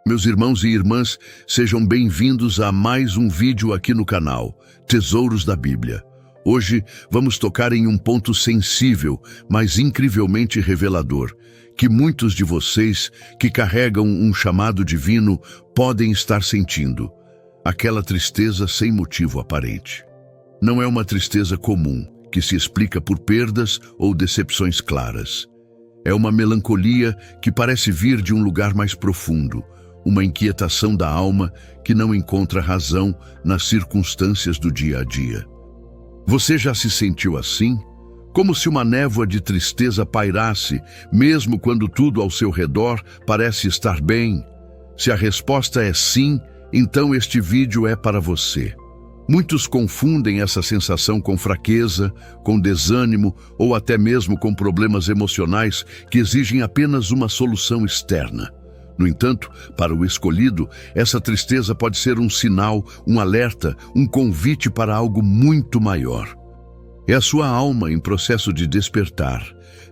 Meus irmãos e irmãs, sejam bem-vindos a mais um vídeo aqui no canal Tesouros da Bíblia. Hoje vamos tocar em um ponto sensível, mas incrivelmente revelador, que muitos de vocês que carregam um chamado divino podem estar sentindo. Aquela tristeza sem motivo aparente. Não é uma tristeza comum, que se explica por perdas ou decepções claras. É uma melancolia que parece vir de um lugar mais profundo, uma inquietação da alma que não encontra razão nas circunstâncias do dia a dia. Você já se sentiu assim? Como se uma névoa de tristeza pairasse, mesmo quando tudo ao seu redor parece estar bem? Se a resposta é sim, então este vídeo é para você. Muitos confundem essa sensação com fraqueza, com desânimo ou até mesmo com problemas emocionais que exigem apenas uma solução externa. No entanto, para o escolhido, essa tristeza pode ser um sinal, um alerta, um convite para algo muito maior. É a sua alma em processo de despertar,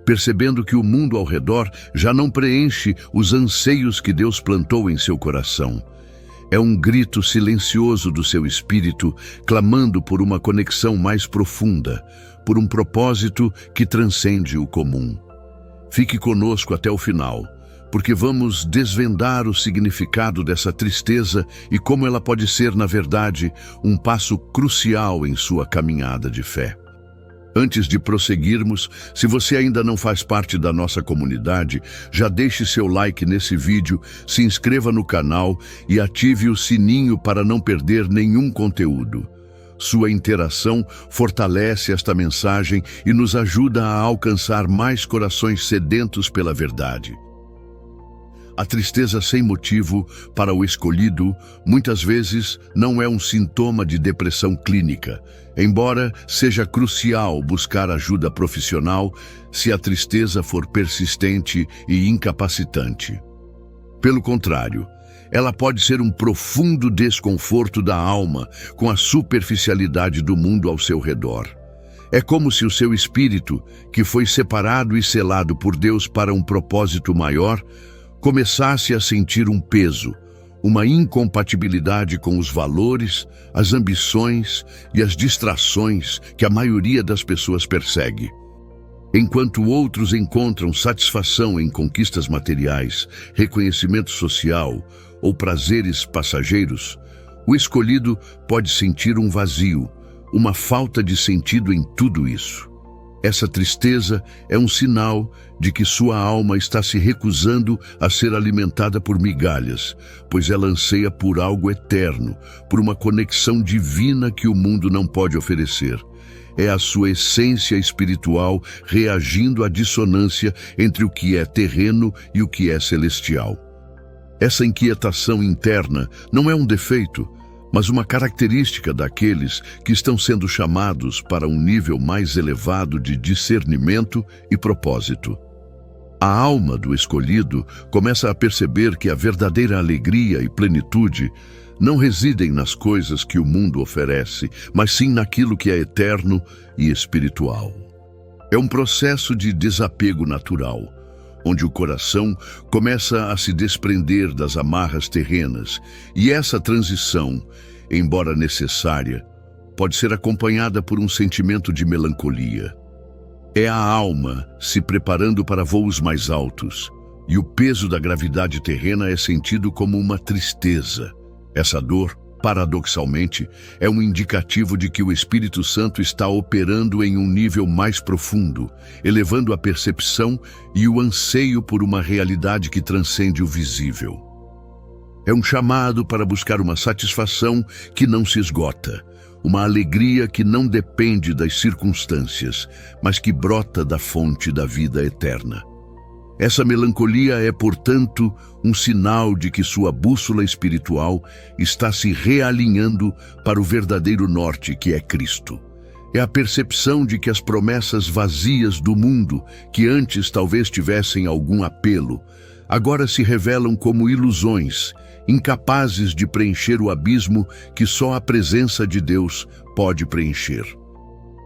percebendo que o mundo ao redor já não preenche os anseios que Deus plantou em seu coração. É um grito silencioso do seu espírito, clamando por uma conexão mais profunda, por um propósito que transcende o comum. Fique conosco até o final, porque vamos desvendar o significado dessa tristeza e como ela pode ser, na verdade, um passo crucial em sua caminhada de fé. Antes de prosseguirmos, se você ainda não faz parte da nossa comunidade, já deixe seu like nesse vídeo, se inscreva no canal e ative o sininho para não perder nenhum conteúdo. Sua interação fortalece esta mensagem e nos ajuda a alcançar mais corações sedentos pela verdade. A tristeza sem motivo, para o escolhido, muitas vezes não é um sintoma de depressão clínica, embora seja crucial buscar ajuda profissional se a tristeza for persistente e incapacitante. Pelo contrário, ela pode ser um profundo desconforto da alma com a superficialidade do mundo ao seu redor. É como se o seu espírito, que foi separado e selado por Deus para um propósito maior, começasse a sentir um peso, uma incompatibilidade com os valores, as ambições e as distrações que a maioria das pessoas persegue. Enquanto outros encontram satisfação em conquistas materiais, reconhecimento social ou prazeres passageiros, o escolhido pode sentir um vazio, uma falta de sentido em tudo isso. Essa tristeza é um sinal de que sua alma está se recusando a ser alimentada por migalhas, pois ela anseia por algo eterno, por uma conexão divina que o mundo não pode oferecer. É a sua essência espiritual reagindo à dissonância entre o que é terreno e o que é celestial. Essa inquietação interna não é um defeito, mas uma característica daqueles que estão sendo chamados para um nível mais elevado de discernimento e propósito. A alma do escolhido começa a perceber que a verdadeira alegria e plenitude não residem nas coisas que o mundo oferece, mas sim naquilo que é eterno e espiritual. É um processo de desapego natural, onde o coração começa a se desprender das amarras terrenas, e essa transição, embora necessária, pode ser acompanhada por um sentimento de melancolia. É a alma se preparando para voos mais altos, e o peso da gravidade terrena é sentido como uma tristeza. Essa dor, paradoxalmente, é um indicativo de que o Espírito Santo está operando em um nível mais profundo, elevando a percepção e o anseio por uma realidade que transcende o visível. É um chamado para buscar uma satisfação que não se esgota, uma alegria que não depende das circunstâncias, mas que brota da fonte da vida eterna. Essa melancolia é, portanto, um sinal de que sua bússola espiritual está se realinhando para o verdadeiro norte, que é Cristo. É a percepção de que as promessas vazias do mundo, que antes talvez tivessem algum apelo, agora se revelam como ilusões, incapazes de preencher o abismo que só a presença de Deus pode preencher.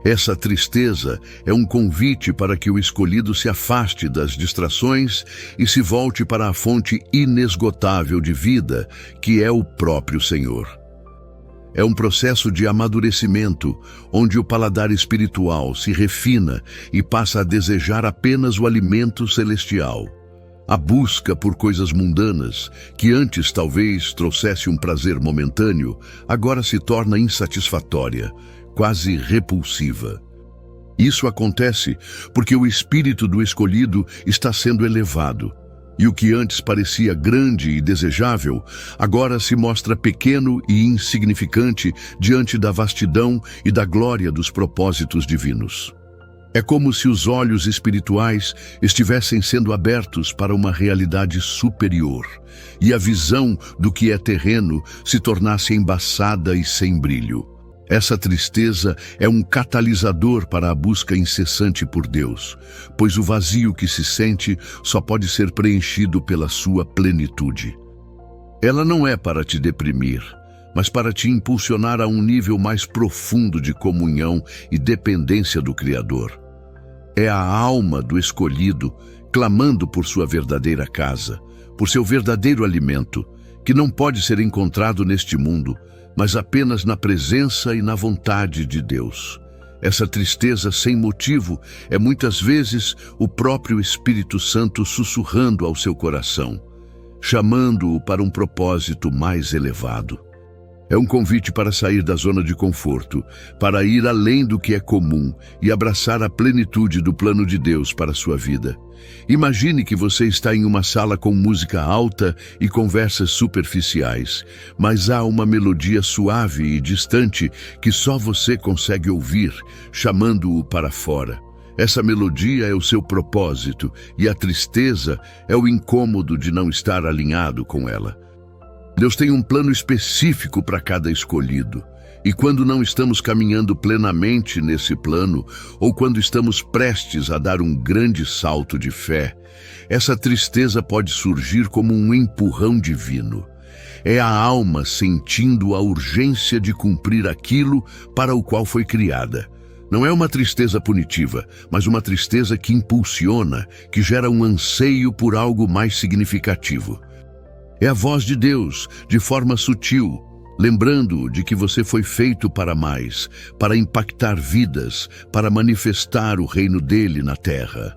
Essa tristeza é um convite para que o escolhido se afaste das distrações e se volte para a fonte inesgotável de vida, que é o próprio Senhor. É um processo de amadurecimento, onde o paladar espiritual se refina e passa a desejar apenas o alimento celestial. A busca por coisas mundanas, que antes talvez trouxesse um prazer momentâneo, agora se torna insatisfatória, quase repulsiva. Isso acontece porque o espírito do escolhido está sendo elevado, e o que antes parecia grande e desejável, agora se mostra pequeno e insignificante diante da vastidão e da glória dos propósitos divinos. É como se os olhos espirituais estivessem sendo abertos para uma realidade superior, e a visão do que é terreno se tornasse embaçada e sem brilho. Essa tristeza é um catalisador para a busca incessante por Deus, pois o vazio que se sente só pode ser preenchido pela sua plenitude. Ela não é para te deprimir, mas para te impulsionar a um nível mais profundo de comunhão e dependência do Criador. É a alma do escolhido clamando por sua verdadeira casa, por seu verdadeiro alimento, que não pode ser encontrado neste mundo, mas apenas na presença e na vontade de Deus. Essa tristeza sem motivo é muitas vezes o próprio Espírito Santo sussurrando ao seu coração, chamando-o para um propósito mais elevado. É um convite para sair da zona de conforto, para ir além do que é comum e abraçar a plenitude do plano de Deus para a sua vida. Imagine que você está em uma sala com música alta e conversas superficiais, mas há uma melodia suave e distante que só você consegue ouvir, chamando-o para fora. Essa melodia é o seu propósito e a tristeza é o incômodo de não estar alinhado com ela. Deus tem um plano específico para cada escolhido. E quando não estamos caminhando plenamente nesse plano, ou quando estamos prestes a dar um grande salto de fé, essa tristeza pode surgir como um empurrão divino. É a alma sentindo a urgência de cumprir aquilo para o qual foi criada. Não é uma tristeza punitiva, mas uma tristeza que impulsiona, que gera um anseio por algo mais significativo. É a voz de Deus, de forma sutil, lembrando-o de que você foi feito para mais, para impactar vidas, para manifestar o reino dele na terra.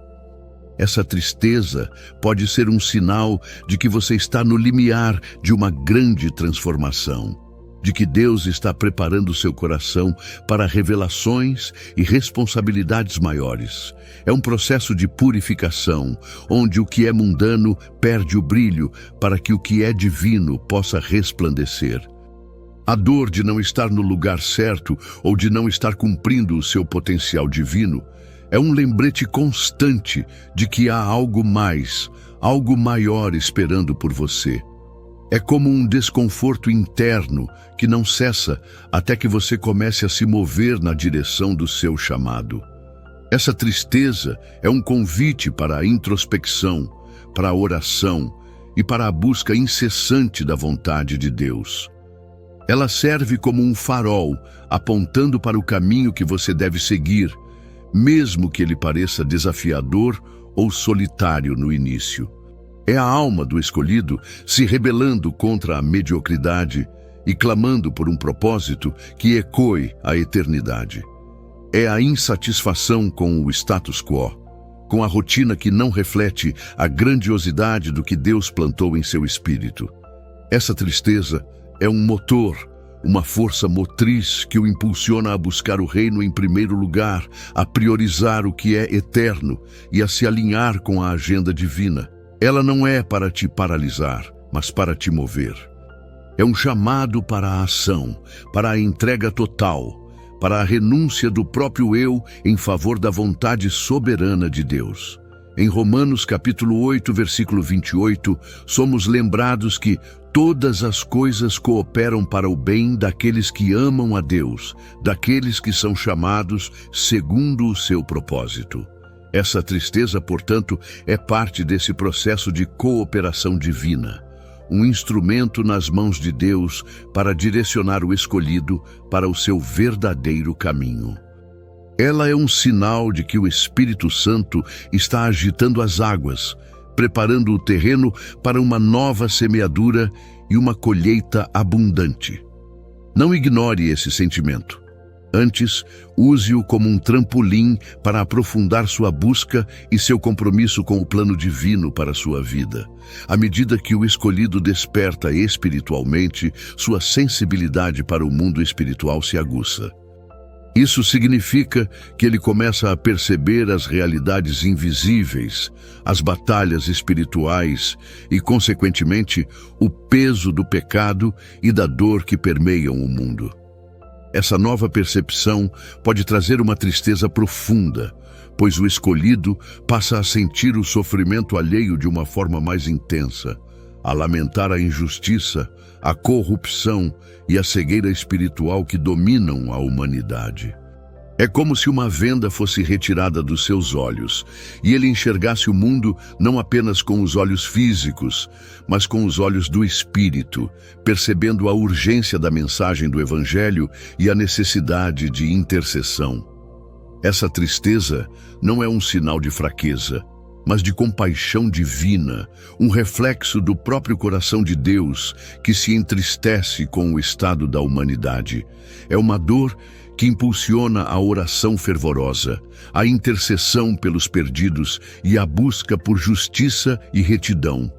Essa tristeza pode ser um sinal de que você está no limiar de uma grande transformação, de que Deus está preparando seu coração para revelações e responsabilidades maiores. É um processo de purificação, onde o que é mundano perde o brilho para que o que é divino possa resplandecer. A dor de não estar no lugar certo ou de não estar cumprindo o seu potencial divino é um lembrete constante de que há algo mais, algo maior esperando por você. É como um desconforto interno que não cessa até que você comece a se mover na direção do seu chamado. Essa tristeza é um convite para a introspecção, para a oração e para a busca incessante da vontade de Deus. Ela serve como um farol, apontando para o caminho que você deve seguir, mesmo que ele pareça desafiador ou solitário no início. É a alma do escolhido se rebelando contra a mediocridade e clamando por um propósito que ecoe a eternidade. É a insatisfação com o status quo, com a rotina que não reflete a grandiosidade do que Deus plantou em seu espírito. Essa tristeza é um motor, uma força motriz que o impulsiona a buscar o reino em primeiro lugar, a priorizar o que é eterno e a se alinhar com a agenda divina. Ela não é para te paralisar, mas para te mover. É um chamado para a ação, para a entrega total, para a renúncia do próprio eu em favor da vontade soberana de Deus. Em Romanos capítulo 8, versículo 28, somos lembrados que todas as coisas cooperam para o bem daqueles que amam a Deus, daqueles que são chamados segundo o seu propósito. Essa tristeza, portanto, é parte desse processo de cooperação divina, um instrumento nas mãos de Deus para direcionar o escolhido para o seu verdadeiro caminho. Ela é um sinal de que o Espírito Santo está agitando as águas, preparando o terreno para uma nova semeadura e uma colheita abundante. Não ignore esse sentimento. Antes, use-o como um trampolim para aprofundar sua busca e seu compromisso com o plano divino para sua vida. À medida que o escolhido desperta espiritualmente, sua sensibilidade para o mundo espiritual se aguça. Isso significa que ele começa a perceber as realidades invisíveis, as batalhas espirituais e, consequentemente, o peso do pecado e da dor que permeiam o mundo. Essa nova percepção pode trazer uma tristeza profunda, pois o escolhido passa a sentir o sofrimento alheio de uma forma mais intensa, a lamentar a injustiça, a corrupção e a cegueira espiritual que dominam a humanidade. É como se uma venda fosse retirada dos seus olhos e ele enxergasse o mundo não apenas com os olhos físicos, mas com os olhos do Espírito, percebendo a urgência da mensagem do Evangelho e a necessidade de intercessão. Essa tristeza não é um sinal de fraqueza, mas de compaixão divina, um reflexo do próprio coração de Deus que se entristece com o estado da humanidade. É uma dor que impulsiona a oração fervorosa, a intercessão pelos perdidos e a busca por justiça e retidão.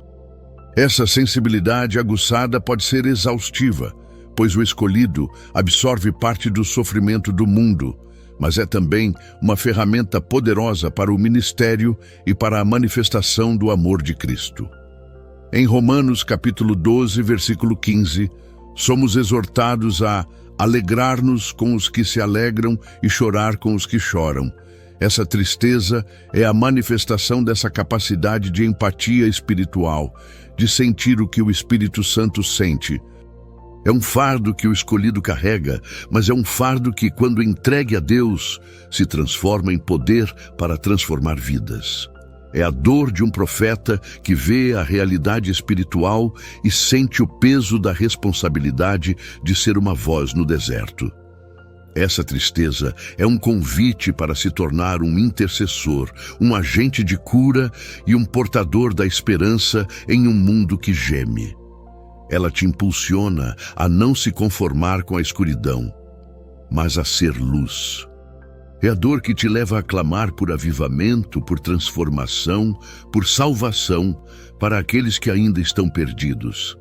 Essa sensibilidade aguçada pode ser exaustiva, pois o escolhido absorve parte do sofrimento do mundo, mas é também uma ferramenta poderosa para o ministério e para a manifestação do amor de Cristo. Em Romanos capítulo 12, versículo 15, somos exortados a alegrar-nos com os que se alegram e chorar com os que choram. Essa tristeza é a manifestação dessa capacidade de empatia espiritual, de sentir o que o Espírito Santo sente. É um fardo que o escolhido carrega, mas é um fardo que, quando entregue a Deus, se transforma em poder para transformar vidas. É a dor de um profeta que vê a realidade espiritual e sente o peso da responsabilidade de ser uma voz no deserto. Essa tristeza é um convite para se tornar um intercessor, um agente de cura e um portador da esperança em um mundo que geme. Ela te impulsiona a não se conformar com a escuridão, mas a ser luz. É a dor que te leva a clamar por avivamento, por transformação, por salvação para aqueles que ainda estão perdidos.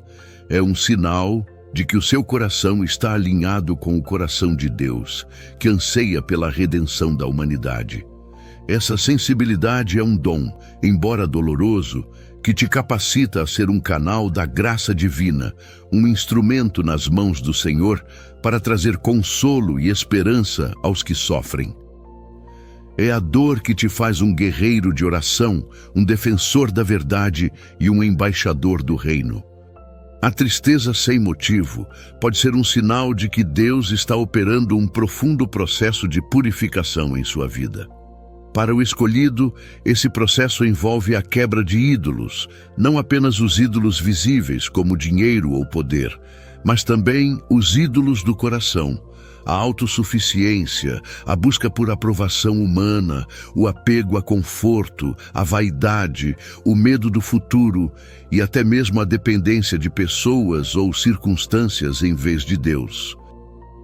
É um sinal de que o seu coração está alinhado com o coração de Deus, que anseia pela redenção da humanidade. Essa sensibilidade é um dom, embora doloroso, que te capacita a ser um canal da graça divina, um instrumento nas mãos do Senhor para trazer consolo e esperança aos que sofrem. É a dor que te faz um guerreiro de oração, um defensor da verdade e um embaixador do reino. A tristeza sem motivo pode ser um sinal de que Deus está operando um profundo processo de purificação em sua vida. Para o escolhido, esse processo envolve a quebra de ídolos, não apenas os ídolos visíveis, como dinheiro ou poder, mas também os ídolos do coração. A autossuficiência, a busca por aprovação humana, o apego a conforto, a vaidade, o medo do futuro e até mesmo a dependência de pessoas ou circunstâncias em vez de Deus.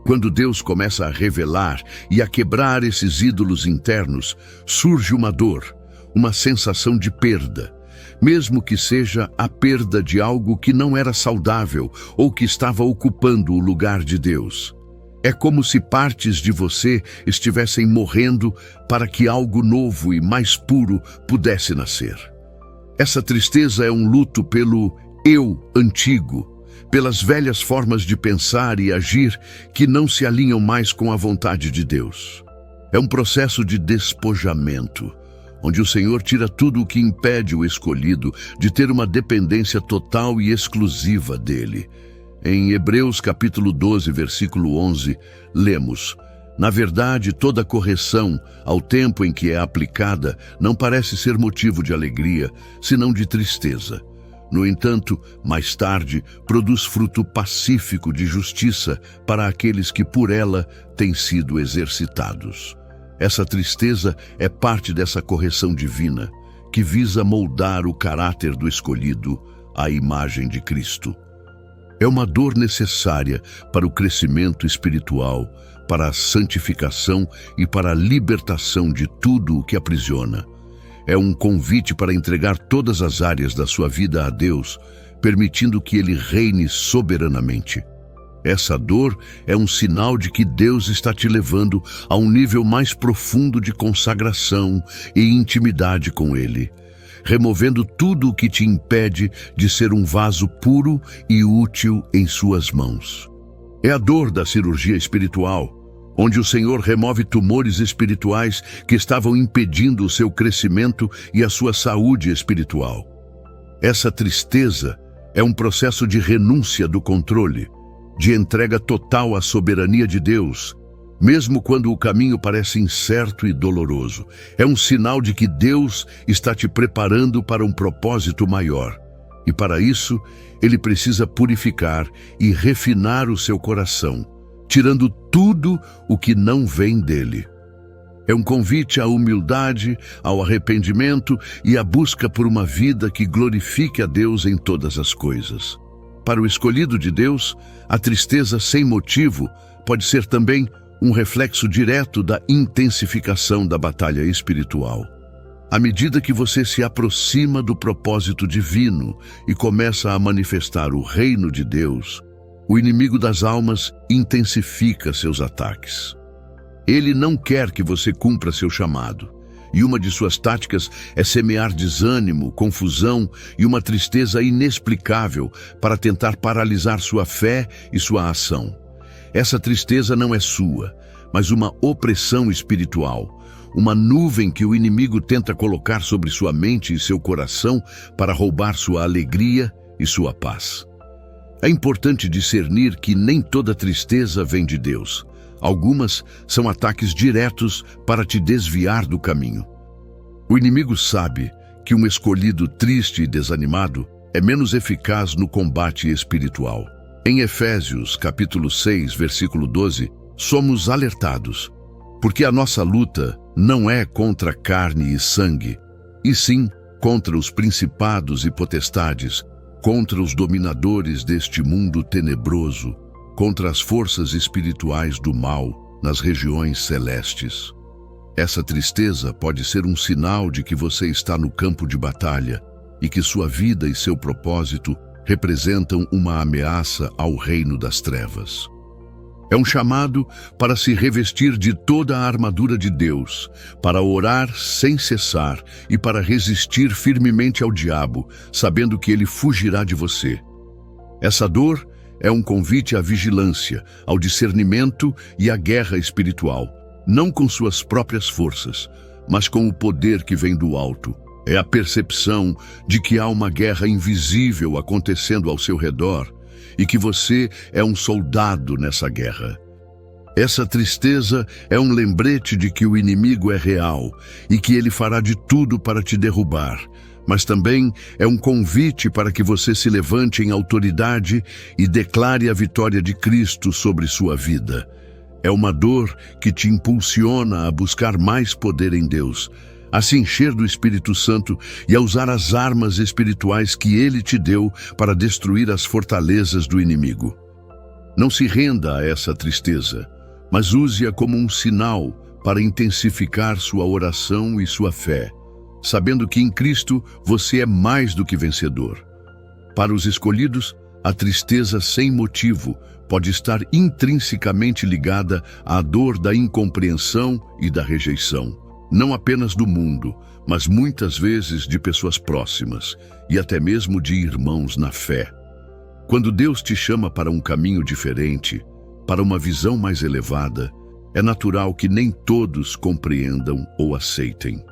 Quando Deus começa a revelar e a quebrar esses ídolos internos, surge uma dor, uma sensação de perda, mesmo que seja a perda de algo que não era saudável ou que estava ocupando o lugar de Deus. É como se partes de você estivessem morrendo para que algo novo e mais puro pudesse nascer. Essa tristeza é um luto pelo eu antigo, pelas velhas formas de pensar e agir que não se alinham mais com a vontade de Deus. É um processo de despojamento, onde o Senhor tira tudo o que impede o escolhido de ter uma dependência total e exclusiva dele. Em Hebreus capítulo 12, versículo 11, lemos: na verdade, toda correção, ao tempo em que é aplicada, não parece ser motivo de alegria, senão de tristeza. No entanto, mais tarde, produz fruto pacífico de justiça para aqueles que por ela têm sido exercitados. Essa tristeza é parte dessa correção divina, que visa moldar o caráter do escolhido à imagem de Cristo. É uma dor necessária para o crescimento espiritual, para a santificação e para a libertação de tudo o que aprisiona. É um convite para entregar todas as áreas da sua vida a Deus, permitindo que Ele reine soberanamente. Essa dor é um sinal de que Deus está te levando a um nível mais profundo de consagração e intimidade com Ele, removendo tudo o que te impede de ser um vaso puro e útil em suas mãos. É a dor da cirurgia espiritual, onde o Senhor remove tumores espirituais que estavam impedindo o seu crescimento e a sua saúde espiritual. Essa tristeza é um processo de renúncia do controle, de entrega total à soberania de Deus, mesmo quando o caminho parece incerto e doloroso. É um sinal de que Deus está te preparando para um propósito maior. E para isso, Ele precisa purificar e refinar o seu coração, tirando tudo o que não vem dele. É um convite à humildade, ao arrependimento e à busca por uma vida que glorifique a Deus em todas as coisas. Para o escolhido de Deus, a tristeza sem motivo pode ser também um reflexo direto da intensificação da batalha espiritual. À medida que você se aproxima do propósito divino e começa a manifestar o reino de Deus, o inimigo das almas intensifica seus ataques. Ele não quer que você cumpra seu chamado, e uma de suas táticas é semear desânimo, confusão e uma tristeza inexplicável para tentar paralisar sua fé e sua ação. Essa tristeza não é sua, mas uma opressão espiritual, uma nuvem que o inimigo tenta colocar sobre sua mente e seu coração para roubar sua alegria e sua paz. É importante discernir que nem toda tristeza vem de Deus. Algumas são ataques diretos para te desviar do caminho. O inimigo sabe que um escolhido triste e desanimado é menos eficaz no combate espiritual. Em Efésios, capítulo 6, versículo 12, somos alertados, porque a nossa luta não é contra carne e sangue, e sim contra os principados e potestades, contra os dominadores deste mundo tenebroso, contra as forças espirituais do mal nas regiões celestes. Essa tristeza pode ser um sinal de que você está no campo de batalha e que sua vida e seu propósito representam uma ameaça ao reino das trevas. É um chamado para se revestir de toda a armadura de Deus, para orar sem cessar e para resistir firmemente ao diabo, sabendo que ele fugirá de você. Essa dor é um convite à vigilância, ao discernimento e à guerra espiritual, não com suas próprias forças, mas com o poder que vem do alto. É a percepção de que há uma guerra invisível acontecendo ao seu redor e que você é um soldado nessa guerra. Essa tristeza é um lembrete de que o inimigo é real e que ele fará de tudo para te derrubar, mas também é um convite para que você se levante em autoridade e declare a vitória de Cristo sobre sua vida. É uma dor que te impulsiona a buscar mais poder em Deus, a se encher do Espírito Santo e a usar as armas espirituais que Ele te deu para destruir as fortalezas do inimigo. Não se renda a essa tristeza, mas use-a como um sinal para intensificar sua oração e sua fé, sabendo que em Cristo você é mais do que vencedor. Para os escolhidos, a tristeza sem motivo pode estar intrinsecamente ligada à dor da incompreensão e da rejeição, não apenas do mundo, mas muitas vezes de pessoas próximas e até mesmo de irmãos na fé. Quando Deus te chama para um caminho diferente, para uma visão mais elevada, é natural que nem todos compreendam ou aceitem.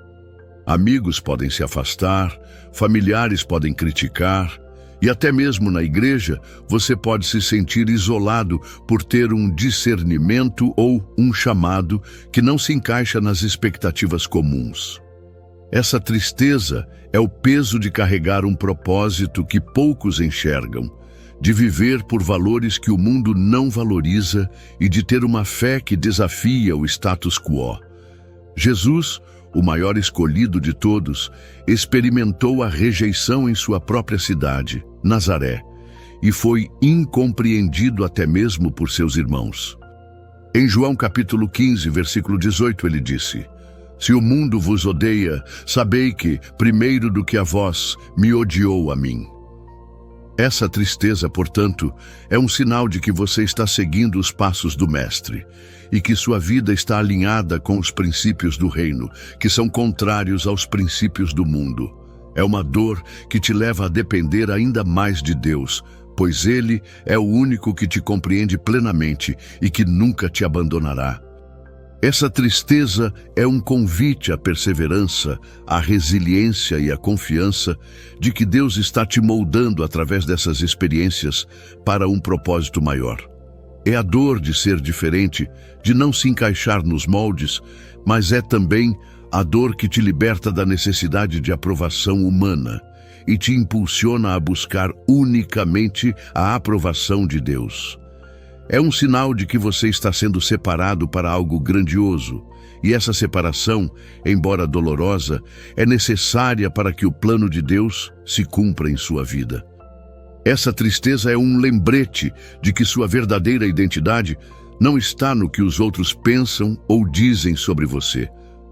Amigos podem se afastar, familiares podem criticar, e até mesmo na igreja você pode se sentir isolado por ter um discernimento ou um chamado que não se encaixa nas expectativas comuns. Essa tristeza é o peso de carregar um propósito que poucos enxergam, de viver por valores que o mundo não valoriza e de ter uma fé que desafia o status quo. Jesus, o maior escolhido de todos, experimentou a rejeição em sua própria cidade, Nazaré, e foi incompreendido até mesmo por seus irmãos. Em João capítulo 15, versículo 18, ele disse: Se o mundo vos odeia, sabei que, primeiro do que a vós, me odiou a mim. Essa tristeza, portanto, é um sinal de que você está seguindo os passos do Mestre e que sua vida está alinhada com os princípios do reino, que são contrários aos princípios do mundo. É uma dor que te leva a depender ainda mais de Deus, pois Ele é o único que te compreende plenamente e que nunca te abandonará. Essa tristeza é um convite à perseverança, à resiliência e à confiança de que Deus está te moldando através dessas experiências para um propósito maior. É a dor de ser diferente, de não se encaixar nos moldes, mas é também a dor que te liberta da necessidade de aprovação humana e te impulsiona a buscar unicamente a aprovação de Deus. É um sinal de que você está sendo separado para algo grandioso, e essa separação, embora dolorosa, é necessária para que o plano de Deus se cumpra em sua vida. Essa tristeza é um lembrete de que sua verdadeira identidade não está no que os outros pensam ou dizem sobre você,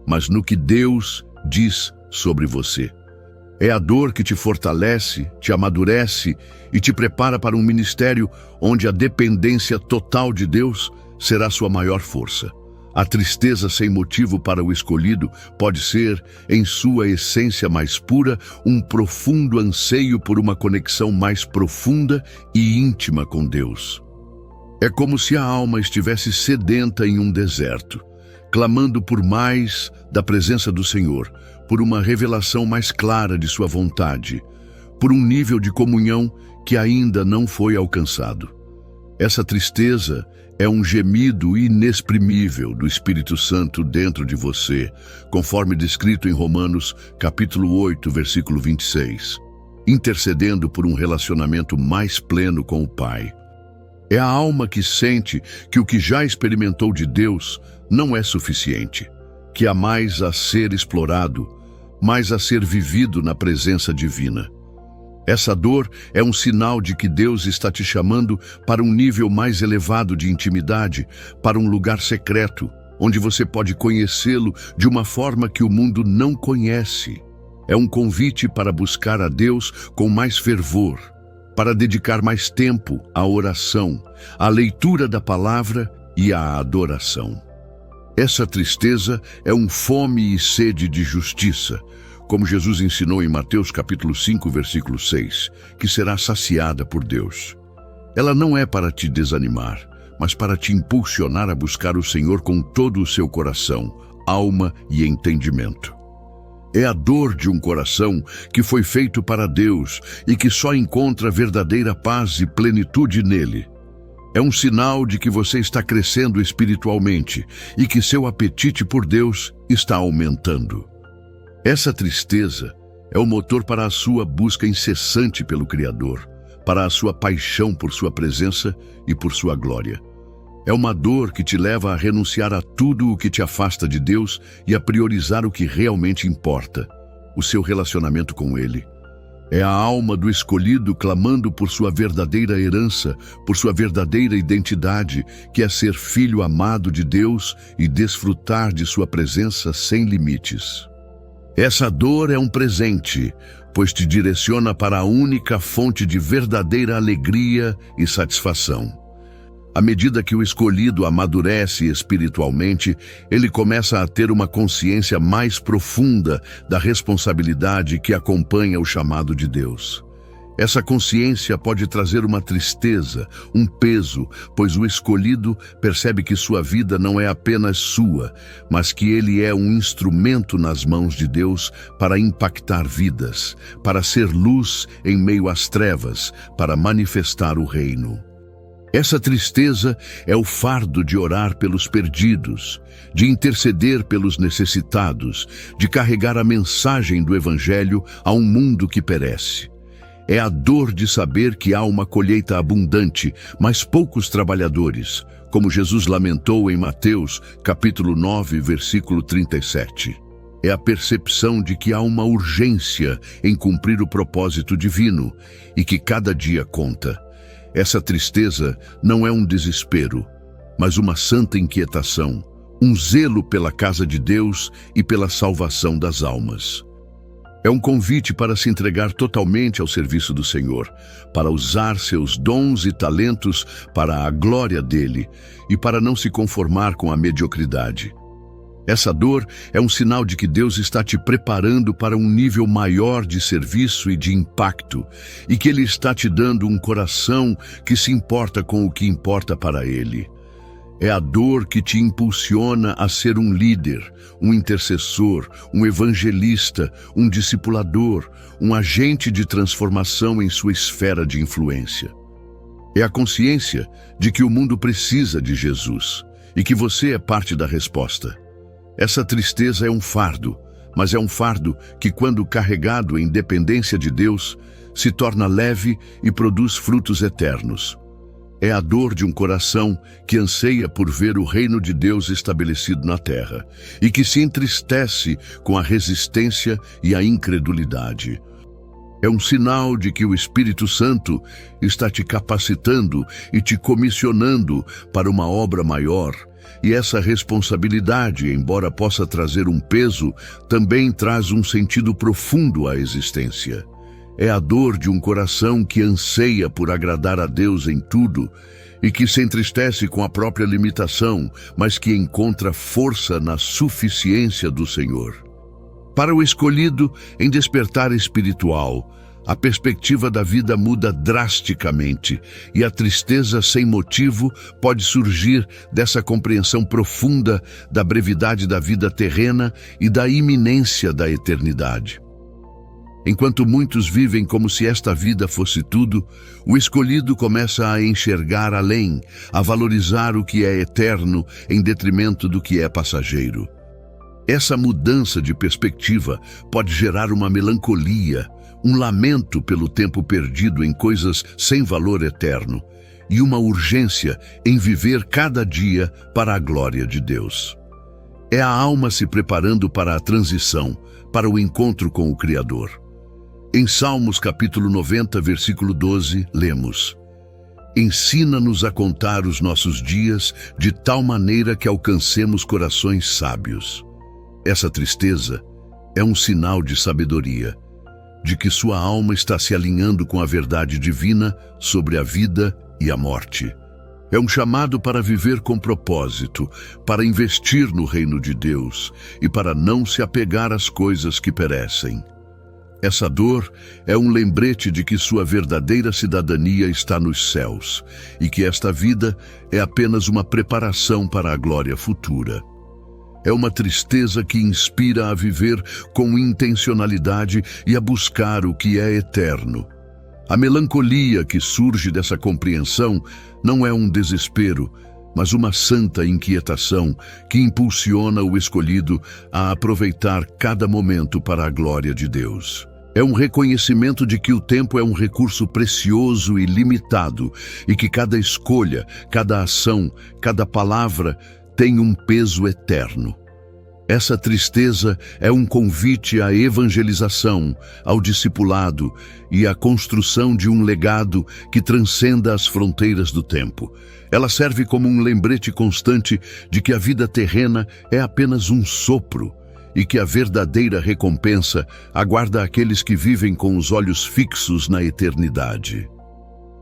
mas no que Deus diz sobre você. É a dor que te fortalece, te amadurece e te prepara para um ministério onde a dependência total de Deus será sua maior força. A tristeza sem motivo para o escolhido pode ser, em sua essência mais pura, um profundo anseio por uma conexão mais profunda e íntima com Deus. É como se a alma estivesse sedenta em um deserto, clamando por mais da presença do Senhor, por uma revelação mais clara de sua vontade, por um nível de comunhão que ainda não foi alcançado. Essa tristeza é um gemido inexprimível do Espírito Santo dentro de você, conforme descrito em Romanos, capítulo 8, versículo 26, intercedendo por um relacionamento mais pleno com o Pai. É a alma que sente que o que já experimentou de Deus não é suficiente, que há mais a ser explorado, mais a ser vivido na presença divina. Essa dor é um sinal de que Deus está te chamando para um nível mais elevado de intimidade, para um lugar secreto, onde você pode conhecê-lo de uma forma que o mundo não conhece. É um convite para buscar a Deus com mais fervor, para dedicar mais tempo à oração, à leitura da palavra e à adoração. Essa tristeza é um fome e sede de justiça, como Jesus ensinou em Mateus capítulo 5, versículo 6, que será saciada por Deus. Ela não é para te desanimar, mas para te impulsionar a buscar o Senhor com todo o seu coração, alma e entendimento. É a dor de um coração que foi feito para Deus e que só encontra verdadeira paz e plenitude nele. É um sinal de que você está crescendo espiritualmente e que seu apetite por Deus está aumentando. Essa tristeza é o motor para a sua busca incessante pelo Criador, para a sua paixão por sua presença e por sua glória. É uma dor que te leva a renunciar a tudo o que te afasta de Deus e a priorizar o que realmente importa, o seu relacionamento com Ele. É a alma do escolhido clamando por sua verdadeira herança, por sua verdadeira identidade, que é ser filho amado de Deus e desfrutar de sua presença sem limites. Essa dor é um presente, pois te direciona para a única fonte de verdadeira alegria e satisfação. À medida que o escolhido amadurece espiritualmente, ele começa a ter uma consciência mais profunda da responsabilidade que acompanha o chamado de Deus. Essa consciência pode trazer uma tristeza, um peso, pois o escolhido percebe que sua vida não é apenas sua, mas que ele é um instrumento nas mãos de Deus para impactar vidas, para ser luz em meio às trevas, para manifestar o reino. Essa tristeza é o fardo de orar pelos perdidos, de interceder pelos necessitados, de carregar a mensagem do Evangelho a um mundo que perece. É a dor de saber que há uma colheita abundante, mas poucos trabalhadores, como Jesus lamentou em Mateus, capítulo 9, versículo 37. É a percepção de que há uma urgência em cumprir o propósito divino e que cada dia conta. Essa tristeza não é um desespero, mas uma santa inquietação, um zelo pela casa de Deus e pela salvação das almas. É um convite para se entregar totalmente ao serviço do Senhor, para usar seus dons e talentos para a glória dele e para não se conformar com a mediocridade. Essa dor é um sinal de que Deus está te preparando para um nível maior de serviço e de impacto, e que Ele está te dando um coração que se importa com o que importa para Ele. É a dor que te impulsiona a ser um líder, um intercessor, um evangelista, um discipulador, um agente de transformação em sua esfera de influência. É a consciência de que o mundo precisa de Jesus e que você é parte da resposta. Essa tristeza é um fardo, mas é um fardo que, quando carregado em dependência de Deus, se torna leve e produz frutos eternos. É a dor de um coração que anseia por ver o reino de Deus estabelecido na terra e que se entristece com a resistência e a incredulidade. É um sinal de que o Espírito Santo está te capacitando e te comissionando para uma obra maior. E essa responsabilidade, embora possa trazer um peso, também traz um sentido profundo à existência. É a dor de um coração que anseia por agradar a Deus em tudo e que se entristece com a própria limitação, mas que encontra força na suficiência do Senhor. Para o escolhido em despertar espiritual, a perspectiva da vida muda drasticamente e a tristeza sem motivo pode surgir dessa compreensão profunda da brevidade da vida terrena e da iminência da eternidade. Enquanto muitos vivem como se esta vida fosse tudo, o escolhido começa a enxergar além, a valorizar o que é eterno em detrimento do que é passageiro. Essa mudança de perspectiva pode gerar uma melancolia, um lamento pelo tempo perdido em coisas sem valor eterno e uma urgência em viver cada dia para a glória de Deus. É a alma se preparando para a transição, para o encontro com o Criador. Em Salmos capítulo 90, versículo 12, lemos: Ensina-nos a contar os nossos dias de tal maneira que alcancemos corações sábios. Essa tristeza é um sinal de sabedoria, de que sua alma está se alinhando com a verdade divina sobre a vida e a morte. É um chamado para viver com propósito, para investir no reino de Deus e para não se apegar às coisas que perecem. Essa dor é um lembrete de que sua verdadeira cidadania está nos céus e que esta vida é apenas uma preparação para a glória futura. É uma tristeza que inspira a viver com intencionalidade e a buscar o que é eterno. A melancolia que surge dessa compreensão não é um desespero, mas uma santa inquietação que impulsiona o escolhido a aproveitar cada momento para a glória de Deus. É um reconhecimento de que o tempo é um recurso precioso e limitado e que cada escolha, cada ação, cada palavra tem um peso eterno. Essa tristeza é um convite à evangelização, ao discipulado e à construção de um legado que transcenda as fronteiras do tempo. Ela serve como um lembrete constante de que a vida terrena é apenas um sopro e que a verdadeira recompensa aguarda aqueles que vivem com os olhos fixos na eternidade.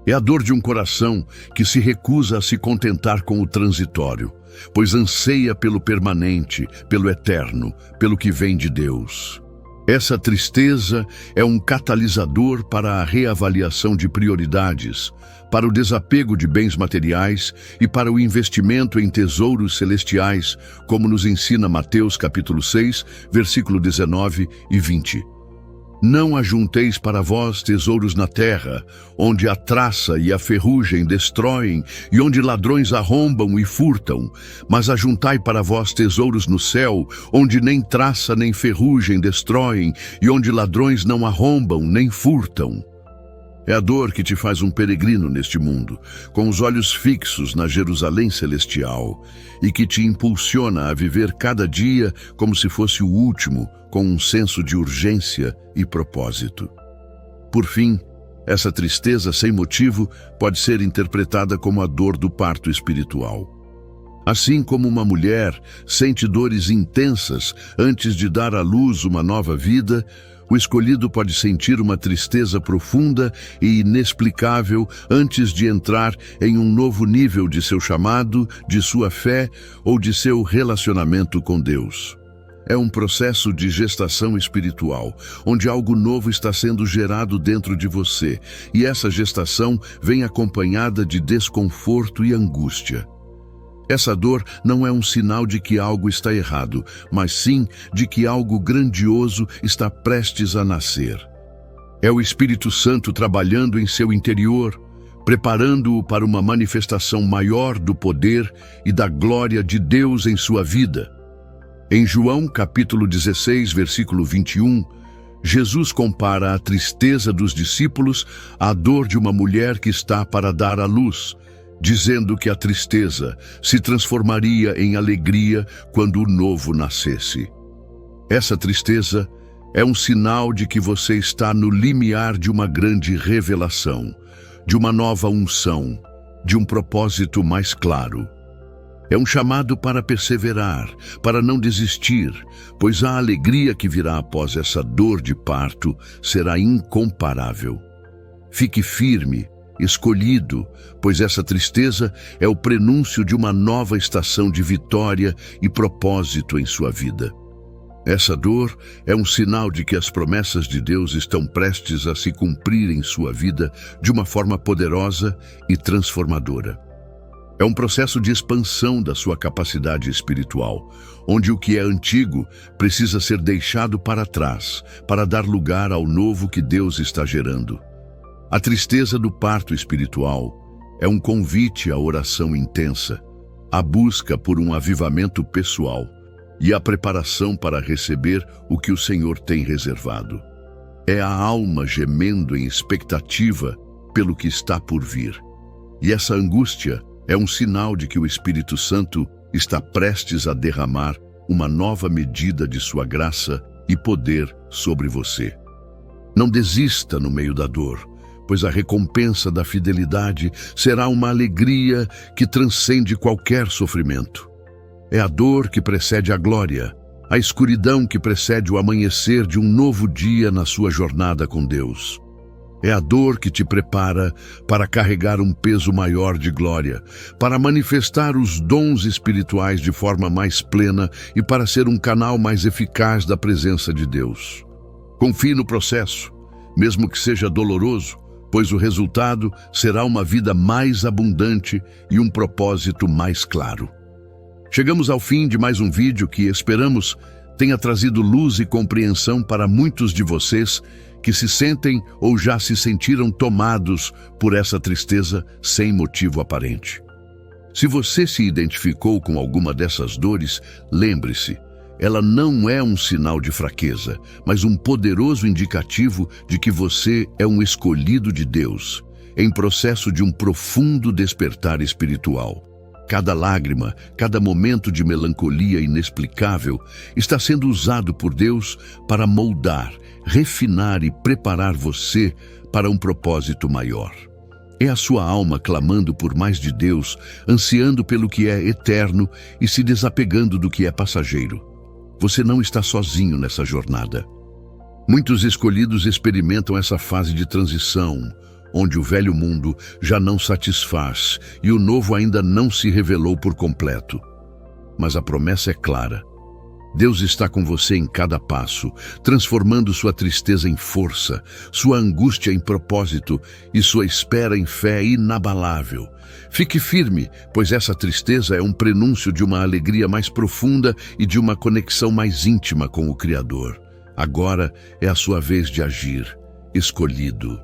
É a dor de um coração que se recusa a se contentar com o transitório, pois anseia pelo permanente, pelo eterno, pelo que vem de Deus. Essa tristeza é um catalisador para a reavaliação de prioridades, para o desapego de bens materiais e para o investimento em tesouros celestiais, como nos ensina Mateus capítulo 6, versículo 19 e 20. Não ajunteis para vós tesouros na terra, onde a traça e a ferrugem destroem, e onde ladrões arrombam e furtam, mas ajuntai para vós tesouros no céu, onde nem traça nem ferrugem destroem, e onde ladrões não arrombam nem furtam. É a dor que te faz um peregrino neste mundo, com os olhos fixos na Jerusalém celestial, e que te impulsiona a viver cada dia como se fosse o último, com um senso de urgência e propósito. Por fim, essa tristeza sem motivo pode ser interpretada como a dor do parto espiritual. Assim como uma mulher sente dores intensas antes de dar à luz uma nova vida, o escolhido pode sentir uma tristeza profunda e inexplicável antes de entrar em um novo nível de seu chamado, de sua fé ou de seu relacionamento com Deus. É um processo de gestação espiritual, onde algo novo está sendo gerado dentro de você, e essa gestação vem acompanhada de desconforto e angústia. Essa dor não é um sinal de que algo está errado, mas sim de que algo grandioso está prestes a nascer. É o Espírito Santo trabalhando em seu interior, preparando-o para uma manifestação maior do poder e da glória de Deus em sua vida. Em João capítulo 16, versículo 21, Jesus compara a tristeza dos discípulos à dor de uma mulher que está para dar à luz, dizendo que a tristeza se transformaria em alegria quando o novo nascesse. Essa tristeza é um sinal de que você está no limiar de uma grande revelação, de uma nova unção, de um propósito mais claro. É um chamado para perseverar, para não desistir, pois a alegria que virá após essa dor de parto será incomparável. Fique firme, escolhido, pois essa tristeza é o prenúncio de uma nova estação de vitória e propósito em sua vida. Essa dor é um sinal de que as promessas de Deus estão prestes a se cumprir em sua vida de uma forma poderosa e transformadora. É um processo de expansão da sua capacidade espiritual, onde o que é antigo precisa ser deixado para trás, para dar lugar ao novo que Deus está gerando. A tristeza do parto espiritual é um convite à oração intensa, à busca por um avivamento pessoal e à preparação para receber o que o Senhor tem reservado. É a alma gemendo em expectativa pelo que está por vir. E essa angústia é um sinal de que o Espírito Santo está prestes a derramar uma nova medida de sua graça e poder sobre você. Não desista no meio da dor, pois a recompensa da fidelidade será uma alegria que transcende qualquer sofrimento. É a dor que precede a glória, a escuridão que precede o amanhecer de um novo dia na sua jornada com Deus. É a dor que te prepara para carregar um peso maior de glória, para manifestar os dons espirituais de forma mais plena e para ser um canal mais eficaz da presença de Deus. Confie no processo, mesmo que seja doloroso, pois o resultado será uma vida mais abundante e um propósito mais claro. Chegamos ao fim de mais um vídeo que esperamos tenha trazido luz e compreensão para muitos de vocês que se sentem ou já se sentiram tomados por essa tristeza sem motivo aparente. Se você se identificou com alguma dessas dores, lembre-se, ela não é um sinal de fraqueza, mas um poderoso indicativo de que você é um escolhido de Deus, em processo de um profundo despertar espiritual. Cada lágrima, cada momento de melancolia inexplicável está sendo usado por Deus para moldar, refinar e preparar você para um propósito maior. É a sua alma clamando por mais de Deus, ansiando pelo que é eterno e se desapegando do que é passageiro. Você não está sozinho nessa jornada. Muitos escolhidos experimentam essa fase de transição, onde o velho mundo já não satisfaz e o novo ainda não se revelou por completo. Mas a promessa é clara. Deus está com você em cada passo, transformando sua tristeza em força, sua angústia em propósito e sua espera em fé inabalável. Fique firme, pois essa tristeza é um prenúncio de uma alegria mais profunda e de uma conexão mais íntima com o Criador. Agora é a sua vez de agir, escolhido.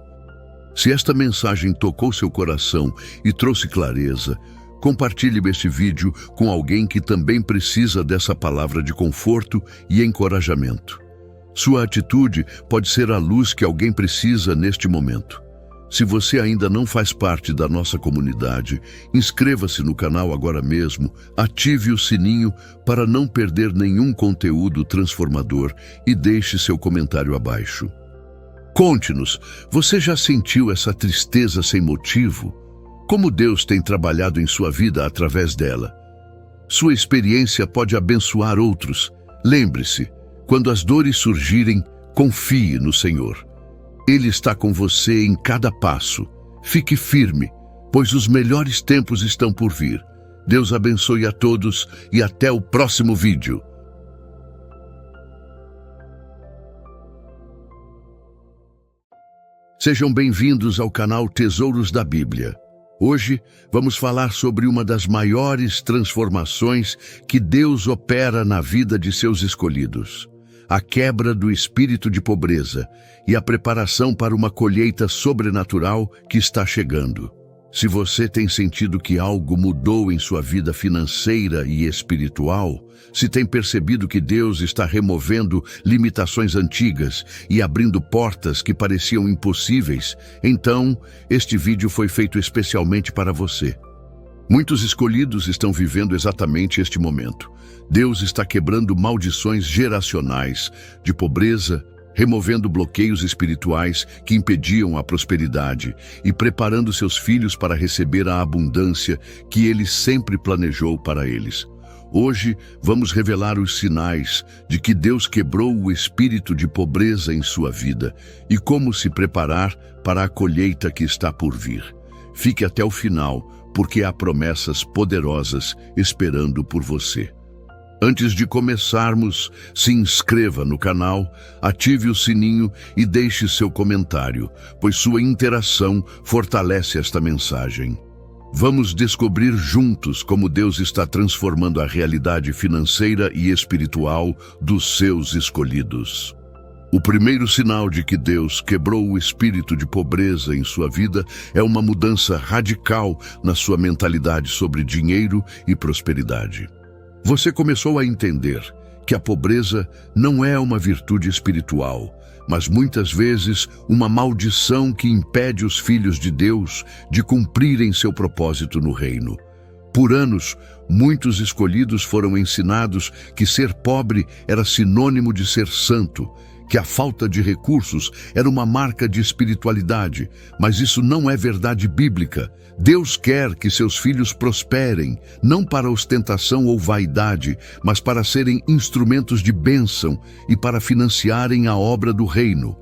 Se esta mensagem tocou seu coração e trouxe clareza, compartilhe este vídeo com alguém que também precisa dessa palavra de conforto e encorajamento. Sua atitude pode ser a luz que alguém precisa neste momento. Se você ainda não faz parte da nossa comunidade, inscreva-se no canal agora mesmo, ative o sininho para não perder nenhum conteúdo transformador e deixe seu comentário abaixo. Conte-nos, você já sentiu essa tristeza sem motivo? Como Deus tem trabalhado em sua vida através dela? Sua experiência pode abençoar outros. Lembre-se, quando as dores surgirem, confie no Senhor. Ele está com você em cada passo. Fique firme, pois os melhores tempos estão por vir. Deus abençoe a todos e até o próximo vídeo. Sejam bem-vindos ao canal Tesouros da Bíblia. Hoje vamos falar sobre uma das maiores transformações que Deus opera na vida de seus escolhidos: a quebra do espírito de pobreza e a preparação para uma colheita sobrenatural que está chegando. Se você tem sentido que algo mudou em sua vida financeira e espiritual, se tem percebido que Deus está removendo limitações antigas e abrindo portas que pareciam impossíveis, então este vídeo foi feito especialmente para você. Muitos escolhidos estão vivendo exatamente este momento. Deus está quebrando maldições geracionais de pobreza, removendo bloqueios espirituais que impediam a prosperidade e preparando seus filhos para receber a abundância que Ele sempre planejou para eles. Hoje vamos revelar os sinais de que Deus quebrou o espírito de pobreza em sua vida e como se preparar para a colheita que está por vir. Fique até o final, porque há promessas poderosas esperando por você. Antes de começarmos, se inscreva no canal, ative o sininho e deixe seu comentário, pois sua interação fortalece esta mensagem. Vamos descobrir juntos como Deus está transformando a realidade financeira e espiritual dos seus escolhidos. O primeiro sinal de que Deus quebrou o espírito de pobreza em sua vida é uma mudança radical na sua mentalidade sobre dinheiro e prosperidade. Você começou a entender que a pobreza não é uma virtude espiritual, mas muitas vezes uma maldição que impede os filhos de Deus de cumprirem seu propósito no reino. Por anos, muitos escolhidos foram ensinados que ser pobre era sinônimo de ser santo, que a falta de recursos era uma marca de espiritualidade, mas isso não é verdade bíblica. Deus quer que seus filhos prosperem, não para ostentação ou vaidade, mas para serem instrumentos de bênção e para financiarem a obra do reino.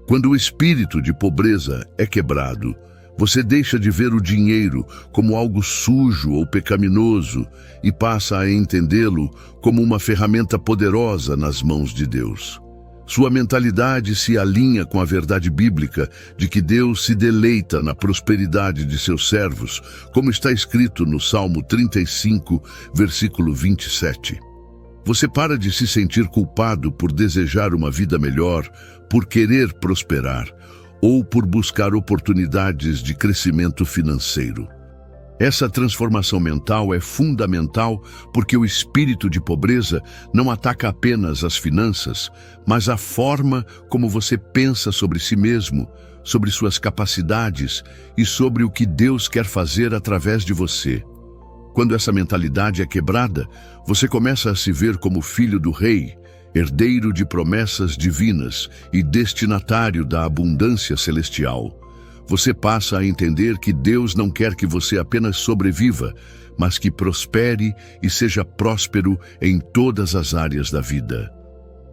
Quando o espírito de pobreza é quebrado, você deixa de ver o dinheiro como algo sujo ou pecaminoso e passa a entendê-lo como uma ferramenta poderosa nas mãos de Deus. Sua mentalidade se alinha com a verdade bíblica de que Deus se deleita na prosperidade de seus servos, como está escrito no Salmo 35, versículo 27. Você para de se sentir culpado por desejar uma vida melhor, por querer prosperar, ou por buscar oportunidades de crescimento financeiro. Essa transformação mental é fundamental porque o espírito de pobreza não ataca apenas as finanças, mas a forma como você pensa sobre si mesmo, sobre suas capacidades e sobre o que Deus quer fazer através de você. Quando essa mentalidade é quebrada, você começa a se ver como filho do rei, herdeiro de promessas divinas e destinatário da abundância celestial. Você passa a entender que Deus não quer que você apenas sobreviva, mas que prospere e seja próspero em todas as áreas da vida.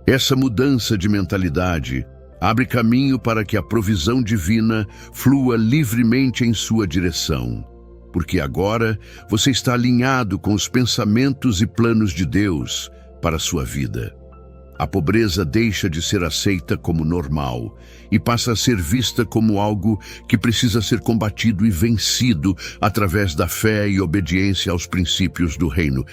Essa mudança de mentalidade abre caminho para que a provisão divina flua livremente em sua direção, porque agora você está alinhado com os pensamentos e planos de Deus para a sua vida. A pobreza deixa de ser aceita como normal e passa a ser vista como algo que precisa ser combatido e vencido através da fé e obediência aos princípios do reino.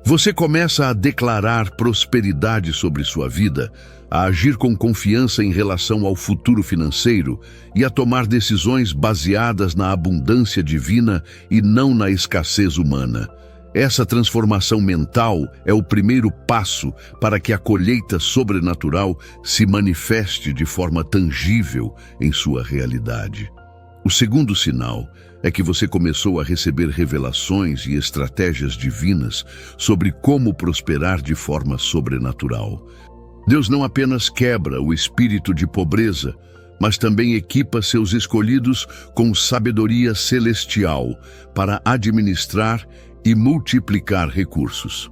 Você começa a declarar prosperidade sobre sua vida, a agir com confiança em relação ao futuro financeiro e a tomar decisões baseadas na abundância divina e não na escassez humana. Essa transformação mental é o primeiro passo para que a colheita sobrenatural se manifeste de forma tangível em sua realidade. O segundo sinal é que você começou a receber revelações e estratégias divinas sobre como prosperar de forma sobrenatural. Deus não apenas quebra o espírito de pobreza, mas também equipa seus escolhidos com sabedoria celestial para administrar e multiplicar recursos.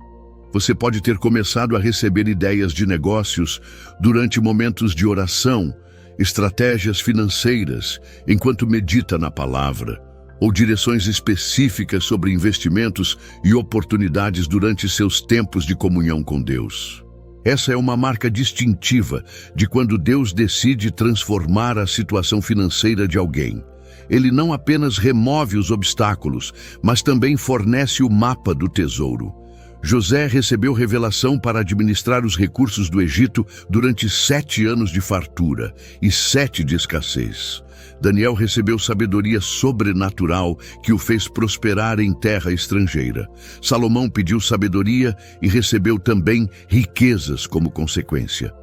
Você pode ter começado a receber ideias de negócios durante momentos de oração, estratégias financeiras, enquanto medita na palavra, ou direções específicas sobre investimentos e oportunidades durante seus tempos de comunhão com Deus. Essa é uma marca distintiva de quando Deus decide transformar a situação financeira de alguém. Ele não apenas remove os obstáculos, mas também fornece o mapa do tesouro. José recebeu revelação para administrar os recursos do Egito durante 7 anos de fartura e 7 de escassez. Daniel recebeu sabedoria sobrenatural que o fez prosperar em terra estrangeira. Salomão pediu sabedoria e recebeu também riquezas como consequência.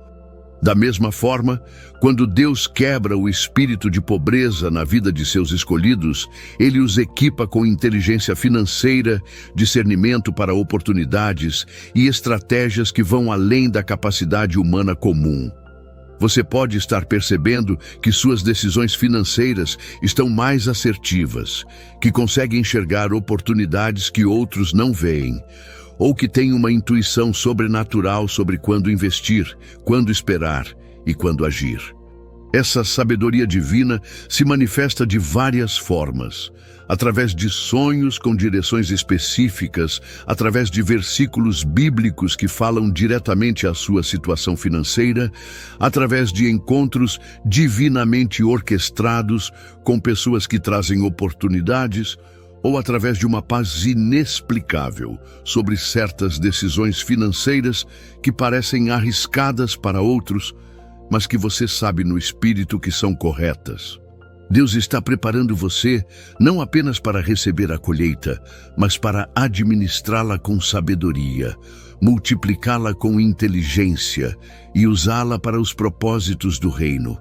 Da mesma forma, quando Deus quebra o espírito de pobreza na vida de seus escolhidos, Ele os equipa com inteligência financeira, discernimento para oportunidades e estratégias que vão além da capacidade humana comum. Você pode estar percebendo que suas decisões financeiras estão mais assertivas, que conseguem enxergar oportunidades que outros não veem, ou que têm uma intuição sobrenatural sobre quando investir, quando esperar e quando agir. Essa sabedoria divina se manifesta de várias formas, através de sonhos com direções específicas, através de versículos bíblicos que falam diretamente à sua situação financeira, através de encontros divinamente orquestrados com pessoas que trazem oportunidades, ou através de uma paz inexplicável sobre certas decisões financeiras que parecem arriscadas para outros, mas que você sabe no espírito que são corretas. Deus está preparando você não apenas para receber a colheita, mas para administrá-la com sabedoria, multiplicá-la com inteligência e usá-la para os propósitos do reino.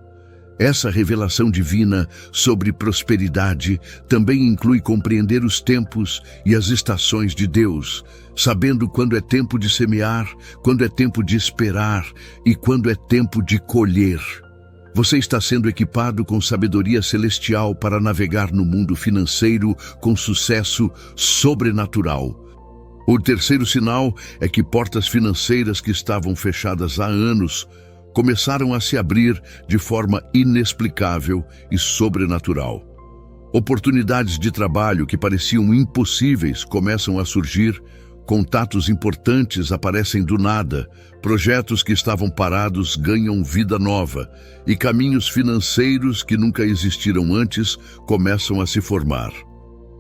Essa revelação divina sobre prosperidade também inclui compreender os tempos e as estações de Deus, sabendo quando é tempo de semear, quando é tempo de esperar e quando é tempo de colher. Você está sendo equipado com sabedoria celestial para navegar no mundo financeiro com sucesso sobrenatural. O terceiro sinal é que portas financeiras que estavam fechadas há anos começaram a se abrir de forma inexplicável e sobrenatural. Oportunidades de trabalho que pareciam impossíveis começam a surgir, contatos importantes aparecem do nada, projetos que estavam parados ganham vida nova e caminhos financeiros que nunca existiram antes começam a se formar.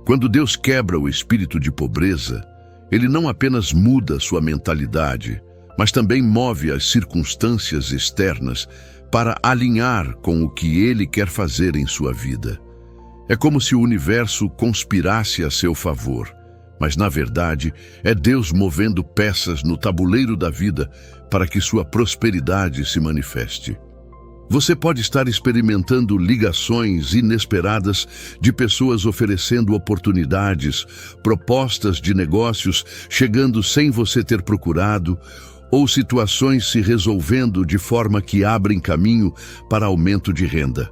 Quando Deus quebra o espírito de pobreza, Ele não apenas muda sua mentalidade, mas também move as circunstâncias externas para alinhar com o que Ele quer fazer em sua vida. É como se o universo conspirasse a seu favor, mas na verdade é Deus movendo peças no tabuleiro da vida para que sua prosperidade se manifeste. Você pode estar experimentando ligações inesperadas de pessoas oferecendo oportunidades, propostas de negócios chegando sem você ter procurado, ou situações se resolvendo de forma que abrem caminho para aumento de renda.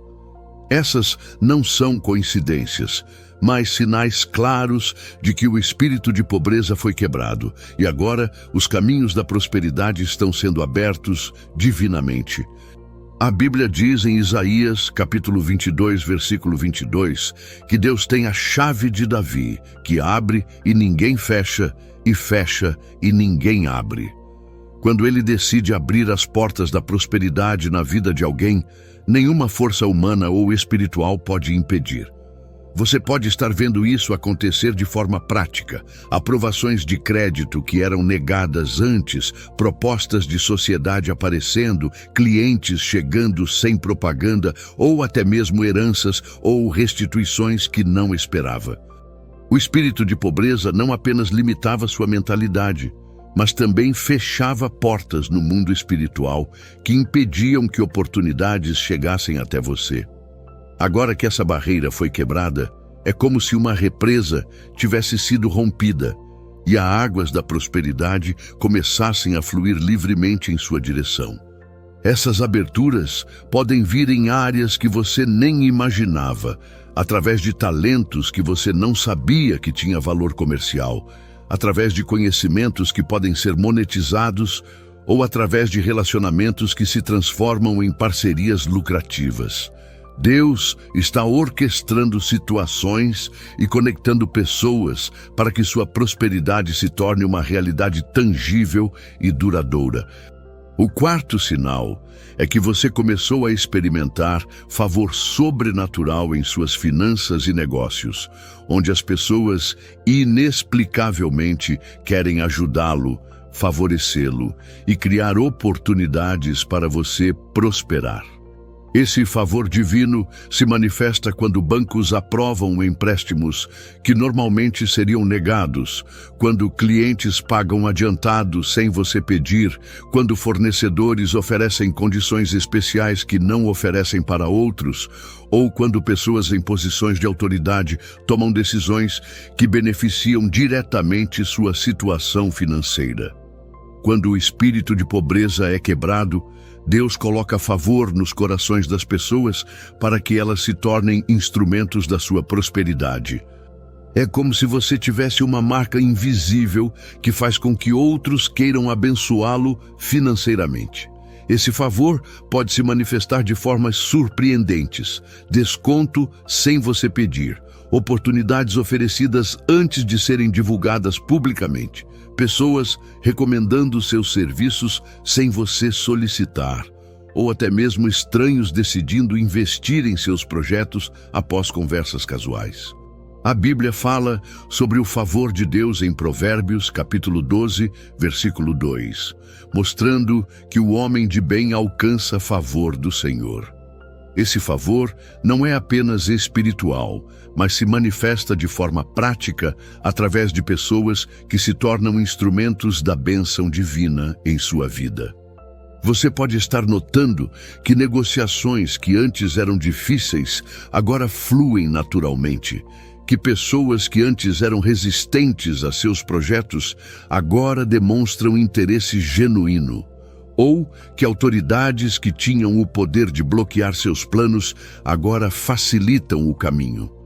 Essas não são coincidências, mas sinais claros de que o espírito de pobreza foi quebrado e agora os caminhos da prosperidade estão sendo abertos divinamente. A Bíblia diz em Isaías, capítulo 22, versículo 22, que Deus tem a chave de Davi, que abre e ninguém fecha, e fecha e ninguém abre. Quando Ele decide abrir as portas da prosperidade na vida de alguém, nenhuma força humana ou espiritual pode impedir. Você pode estar vendo isso acontecer de forma prática. Aprovações de crédito que eram negadas antes, propostas de sociedade aparecendo, clientes chegando sem propaganda ou até mesmo heranças ou restituições que não esperava. O espírito de pobreza não apenas limitava sua mentalidade, mas também fechava portas no mundo espiritual que impediam que oportunidades chegassem até você. Agora que essa barreira foi quebrada, é como se uma represa tivesse sido rompida e as águas da prosperidade começassem a fluir livremente em sua direção. Essas aberturas podem vir em áreas que você nem imaginava, através de talentos que você não sabia que tinha valor comercial, através de conhecimentos que podem ser monetizados ou através de relacionamentos que se transformam em parcerias lucrativas. Deus está orquestrando situações e conectando pessoas para que sua prosperidade se torne uma realidade tangível e duradoura. O quarto sinal é que você começou a experimentar favor sobrenatural em suas finanças e negócios, onde as pessoas inexplicavelmente querem ajudá-lo, favorecê-lo e criar oportunidades para você prosperar. Esse favor divino se manifesta quando bancos aprovam empréstimos que normalmente seriam negados, quando clientes pagam adiantado sem você pedir, quando fornecedores oferecem condições especiais que não oferecem para outros, ou quando pessoas em posições de autoridade tomam decisões que beneficiam diretamente sua situação financeira. Quando o espírito de pobreza é quebrado, Deus coloca favor nos corações das pessoas para que elas se tornem instrumentos da sua prosperidade. É como se você tivesse uma marca invisível que faz com que outros queiram abençoá-lo financeiramente. Esse favor pode se manifestar de formas surpreendentes: desconto sem você pedir, oportunidades oferecidas antes de serem divulgadas publicamente, pessoas recomendando seus serviços sem você solicitar, ou até mesmo estranhos decidindo investir em seus projetos após conversas casuais. A Bíblia fala sobre o favor de Deus em Provérbios, capítulo 12, versículo 2, mostrando que o homem de bem alcança favor do Senhor. Esse favor não é apenas espiritual, mas se manifesta de forma prática através de pessoas que se tornam instrumentos da bênção divina em sua vida. Você pode estar notando que negociações que antes eram difíceis agora fluem naturalmente, que pessoas que antes eram resistentes a seus projetos agora demonstram interesse genuíno, ou que autoridades que tinham o poder de bloquear seus planos agora facilitam o caminho.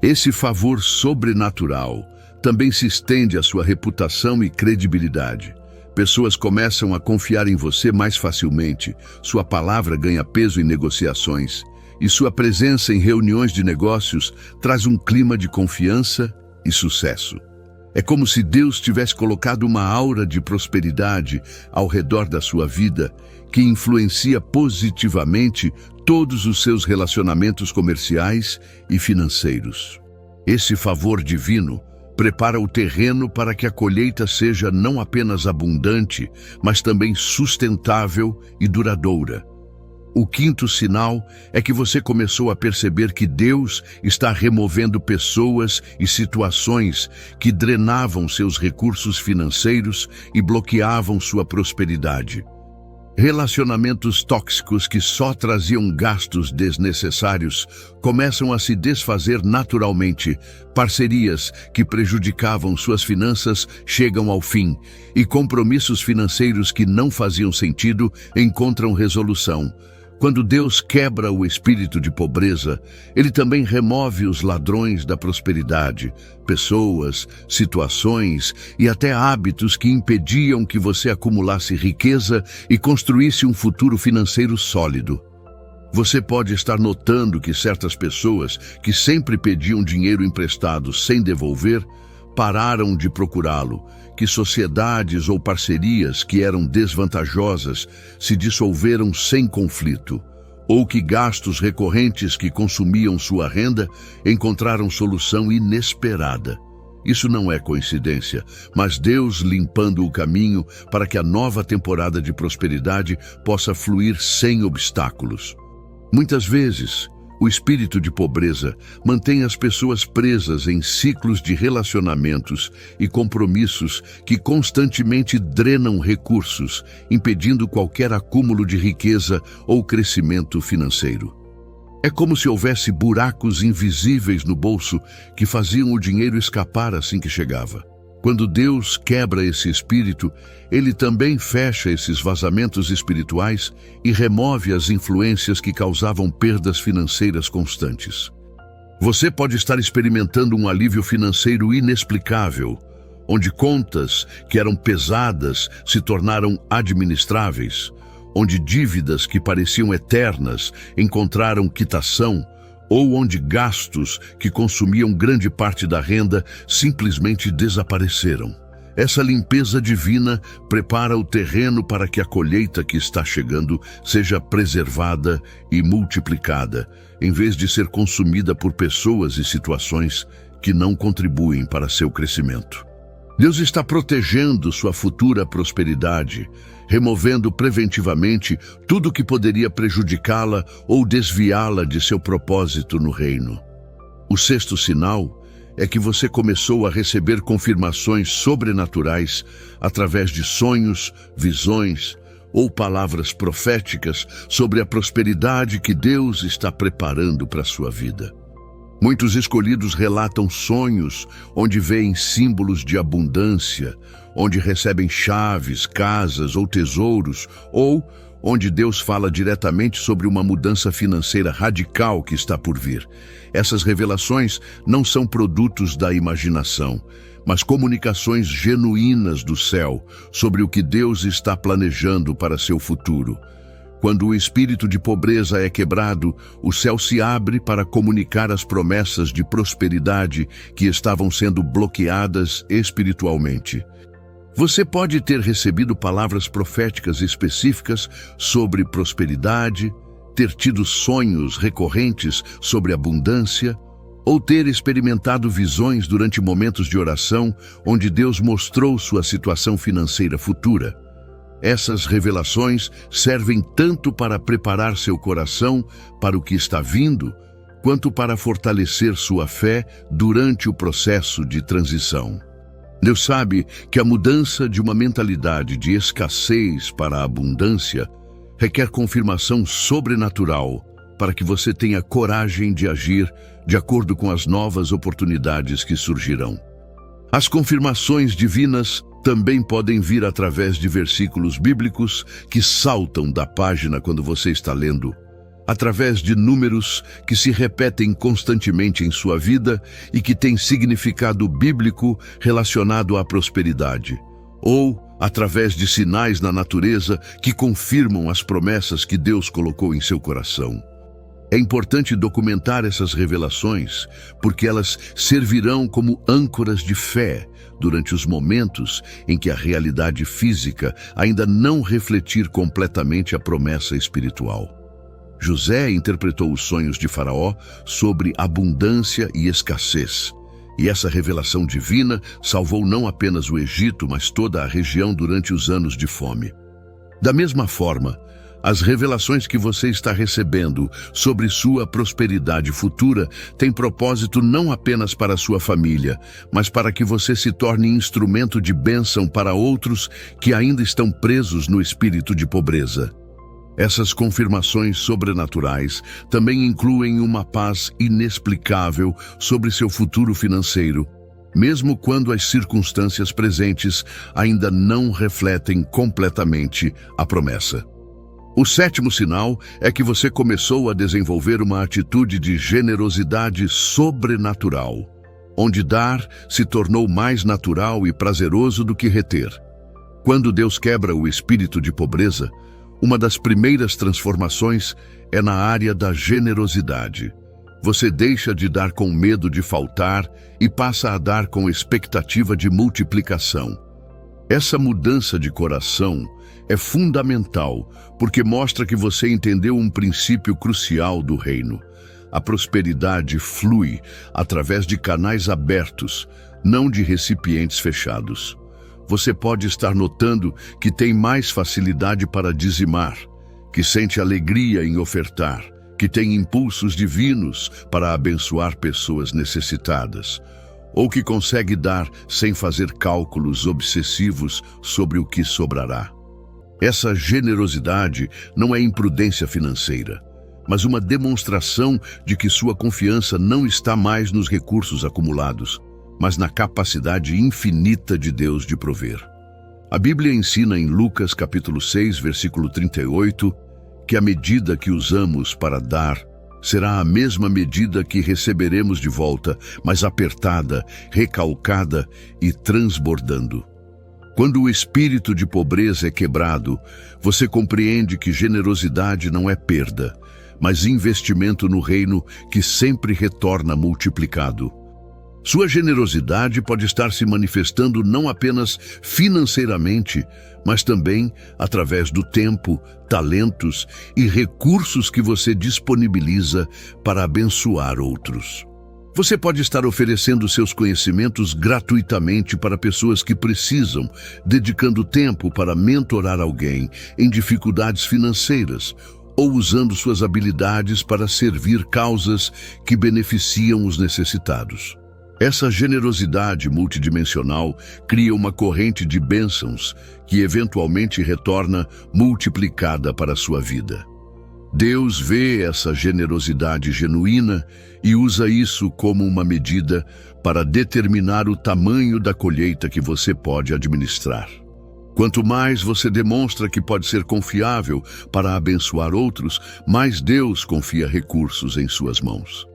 Esse favor sobrenatural também se estende à sua reputação e credibilidade. Pessoas começam a confiar em você mais facilmente, sua palavra ganha peso em negociações, e sua presença em reuniões de negócios traz um clima de confiança e sucesso. É como se Deus tivesse colocado uma aura de prosperidade ao redor da sua vida, que influencia positivamente todos os seus relacionamentos comerciais e financeiros. Esse favor divino prepara o terreno para que a colheita seja não apenas abundante, mas também sustentável e duradoura. O quinto sinal é que você começou a perceber que Deus está removendo pessoas e situações que drenavam seus recursos financeiros e bloqueavam sua prosperidade. Relacionamentos tóxicos que só traziam gastos desnecessários começam a se desfazer naturalmente. Parcerias que prejudicavam suas finanças chegam ao fim, e compromissos financeiros que não faziam sentido encontram resolução. Quando Deus quebra o espírito de pobreza, Ele também remove os ladrões da prosperidade, pessoas, situações e até hábitos que impediam que você acumulasse riqueza e construísse um futuro financeiro sólido. Você pode estar notando que certas pessoas que sempre pediam dinheiro emprestado sem devolver, pararam de procurá-lo, que sociedades ou parcerias que eram desvantajosas se dissolveram sem conflito, ou que gastos recorrentes que consumiam sua renda encontraram solução inesperada. Isso não é coincidência, mas Deus limpando o caminho para que a nova temporada de prosperidade possa fluir sem obstáculos. Muitas vezes, o espírito de pobreza mantém as pessoas presas em ciclos de relacionamentos e compromissos que constantemente drenam recursos, impedindo qualquer acúmulo de riqueza ou crescimento financeiro. É como se houvesse buracos invisíveis no bolso que faziam o dinheiro escapar assim que chegava. Quando Deus quebra esse espírito, Ele também fecha esses vazamentos espirituais e remove as influências que causavam perdas financeiras constantes. Você pode estar experimentando um alívio financeiro inexplicável, onde contas que eram pesadas se tornaram administráveis, onde dívidas que pareciam eternas encontraram quitação, ou onde gastos que consumiam grande parte da renda simplesmente desapareceram. Essa limpeza divina prepara o terreno para que a colheita que está chegando seja preservada e multiplicada, em vez de ser consumida por pessoas e situações que não contribuem para seu crescimento. Deus está protegendo sua futura prosperidade, removendo preventivamente tudo que poderia prejudicá-la ou desviá-la de seu propósito no reino. O sexto sinal é que você começou a receber confirmações sobrenaturais através de sonhos, visões ou palavras proféticas sobre a prosperidade que Deus está preparando para a sua vida. Muitos escolhidos relatam sonhos onde veem símbolos de abundância, onde recebem chaves, casas ou tesouros, ou onde Deus fala diretamente sobre uma mudança financeira radical que está por vir. Essas revelações não são produtos da imaginação, mas comunicações genuínas do céu sobre o que Deus está planejando para seu futuro. Quando o espírito de pobreza é quebrado, o céu se abre para comunicar as promessas de prosperidade que estavam sendo bloqueadas espiritualmente. Você pode ter recebido palavras proféticas específicas sobre prosperidade, ter tido sonhos recorrentes sobre abundância, ou ter experimentado visões durante momentos de oração onde Deus mostrou sua situação financeira futura. Essas revelações servem tanto para preparar seu coração para o que está vindo, quanto para fortalecer sua fé durante o processo de transição. Deus sabe que a mudança de uma mentalidade de escassez para a abundância requer confirmação sobrenatural para que você tenha coragem de agir de acordo com as novas oportunidades que surgirão. As confirmações divinas também podem vir através de versículos bíblicos que saltam da página quando você está lendo, através de números que se repetem constantemente em sua vida e que têm significado bíblico relacionado à prosperidade, ou através de sinais na natureza que confirmam as promessas que Deus colocou em seu coração. É importante documentar essas revelações, porque elas servirão como âncoras de fé durante os momentos em que a realidade física ainda não refletir completamente a promessa espiritual. José interpretou os sonhos de Faraó sobre abundância e escassez, e essa revelação divina salvou não apenas o Egito, mas toda a região durante os anos de fome. Da mesma forma, as revelações que você está recebendo sobre sua prosperidade futura têm propósito não apenas para sua família, mas para que você se torne instrumento de bênção para outros que ainda estão presos no espírito de pobreza. Essas confirmações sobrenaturais também incluem uma paz inexplicável sobre seu futuro financeiro, mesmo quando as circunstâncias presentes ainda não refletem completamente a promessa. O sétimo sinal é que você começou a desenvolver uma atitude de generosidade sobrenatural, onde dar se tornou mais natural e prazeroso do que reter. Quando Deus quebra o espírito de pobreza, uma das primeiras transformações é na área da generosidade. Você deixa de dar com medo de faltar e passa a dar com expectativa de multiplicação. Essa mudança de coração é fundamental porque mostra que você entendeu um princípio crucial do reino. A prosperidade flui através de canais abertos, não de recipientes fechados. Você pode estar notando que tem mais facilidade para dizimar, que sente alegria em ofertar, que tem impulsos divinos para abençoar pessoas necessitadas, ou que consegue dar sem fazer cálculos obsessivos sobre o que sobrará. Essa generosidade não é imprudência financeira, mas uma demonstração de que sua confiança não está mais nos recursos acumulados, mas na capacidade infinita de Deus de prover. A Bíblia ensina em Lucas capítulo 6, versículo 38, que a medida que usamos para dar será a mesma medida que receberemos de volta, mas apertada, recalcada e transbordando. Quando o espírito de pobreza é quebrado, você compreende que generosidade não é perda, mas investimento no reino que sempre retorna multiplicado. Sua generosidade pode estar se manifestando não apenas financeiramente, mas também através do tempo, talentos e recursos que você disponibiliza para abençoar outros. Você pode estar oferecendo seus conhecimentos gratuitamente para pessoas que precisam, dedicando tempo para mentorar alguém em dificuldades financeiras, ou usando suas habilidades para servir causas que beneficiam os necessitados. Essa generosidade multidimensional cria uma corrente de bênçãos que eventualmente retorna multiplicada para a sua vida. Deus vê essa generosidade genuína e usa isso como uma medida para determinar o tamanho da colheita que você pode administrar. Quanto mais você demonstra que pode ser confiável para abençoar outros, mais Deus confia recursos em suas mãos.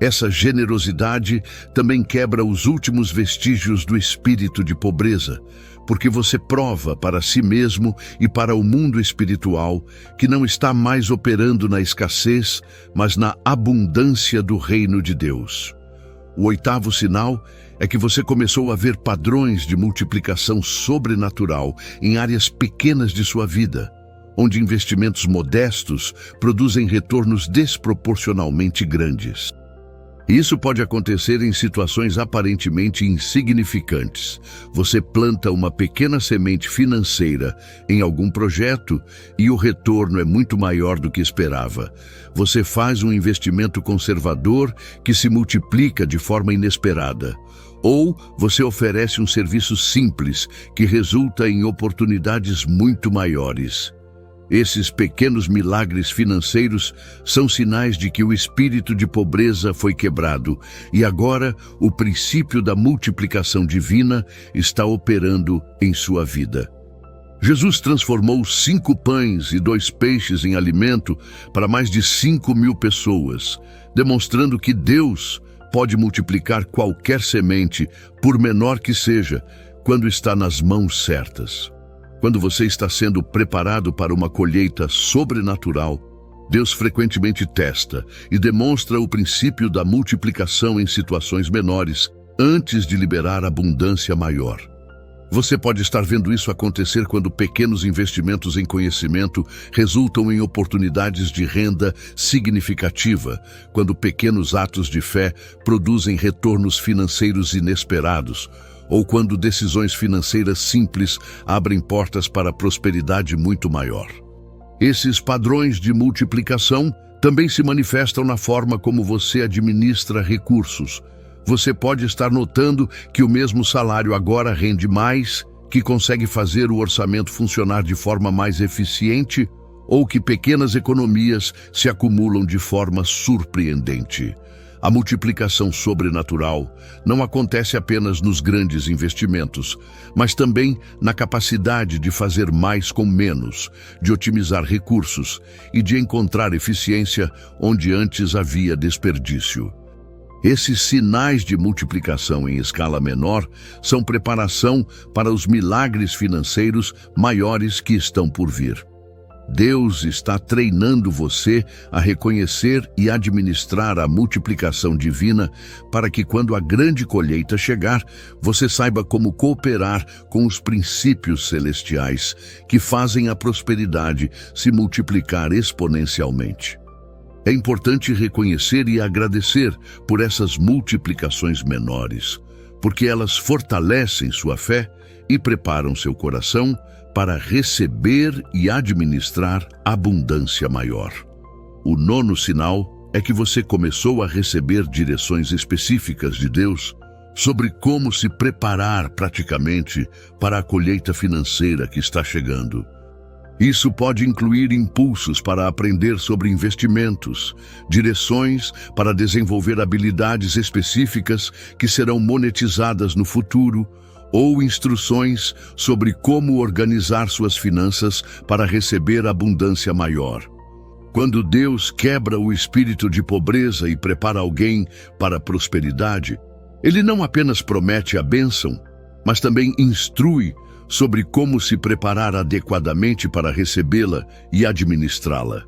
Essa generosidade também quebra os últimos vestígios do espírito de pobreza, porque você prova para si mesmo e para o mundo espiritual que não está mais operando na escassez, mas na abundância do reino de Deus. O oitavo sinal é que você começou a ver padrões de multiplicação sobrenatural em áreas pequenas de sua vida, onde investimentos modestos produzem retornos desproporcionalmente grandes. Isso pode acontecer em situações aparentemente insignificantes. Você planta uma pequena semente financeira em algum projeto e o retorno é muito maior do que esperava. Você faz um investimento conservador que se multiplica de forma inesperada. Ou você oferece um serviço simples que resulta em oportunidades muito maiores. Esses pequenos milagres financeiros são sinais de que o espírito de pobreza foi quebrado e agora o princípio da multiplicação divina está operando em sua vida. Jesus transformou 5 pães e 2 peixes em alimento para mais de 5.000 pessoas, demonstrando que Deus pode multiplicar qualquer semente, por menor que seja, quando está nas mãos certas. Quando você está sendo preparado para uma colheita sobrenatural, Deus frequentemente testa e demonstra o princípio da multiplicação em situações menores, antes de liberar abundância maior. Você pode estar vendo isso acontecer quando pequenos investimentos em conhecimento resultam em oportunidades de renda significativa, quando pequenos atos de fé produzem retornos financeiros inesperados, ou quando decisões financeiras simples abrem portas para a prosperidade muito maior. Esses padrões de multiplicação também se manifestam na forma como você administra recursos. Você pode estar notando que o mesmo salário agora rende mais, que consegue fazer o orçamento funcionar de forma mais eficiente, ou que pequenas economias se acumulam de forma surpreendente. A multiplicação sobrenatural não acontece apenas nos grandes investimentos, mas também na capacidade de fazer mais com menos, de otimizar recursos e de encontrar eficiência onde antes havia desperdício. Esses sinais de multiplicação em escala menor são preparação para os milagres financeiros maiores que estão por vir. Deus está treinando você a reconhecer e administrar a multiplicação divina para que quando a grande colheita chegar, você saiba como cooperar com os princípios celestiais que fazem a prosperidade se multiplicar exponencialmente. É importante reconhecer e agradecer por essas multiplicações menores, porque elas fortalecem sua fé e preparam seu coração para receber e administrar abundância maior. O nono sinal é que você começou a receber direções específicas de Deus sobre como se preparar praticamente para a colheita financeira que está chegando. Isso pode incluir impulsos para aprender sobre investimentos, direções para desenvolver habilidades específicas que serão monetizadas no futuro, ou instruções sobre como organizar suas finanças para receber abundância maior. Quando Deus quebra o espírito de pobreza e prepara alguém para a prosperidade, Ele não apenas promete a bênção, mas também instrui sobre como se preparar adequadamente para recebê-la e administrá-la.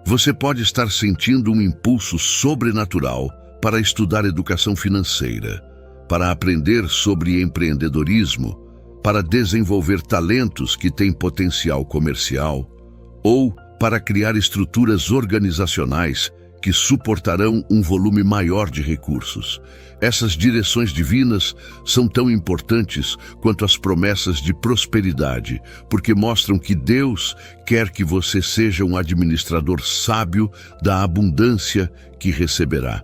Você pode estar sentindo um impulso sobrenatural para estudar educação financeira, para aprender sobre empreendedorismo, para desenvolver talentos que têm potencial comercial, ou para criar estruturas organizacionais que suportarão um volume maior de recursos. Essas direções divinas são tão importantes quanto as promessas de prosperidade, porque mostram que Deus quer que você seja um administrador sábio da abundância que receberá.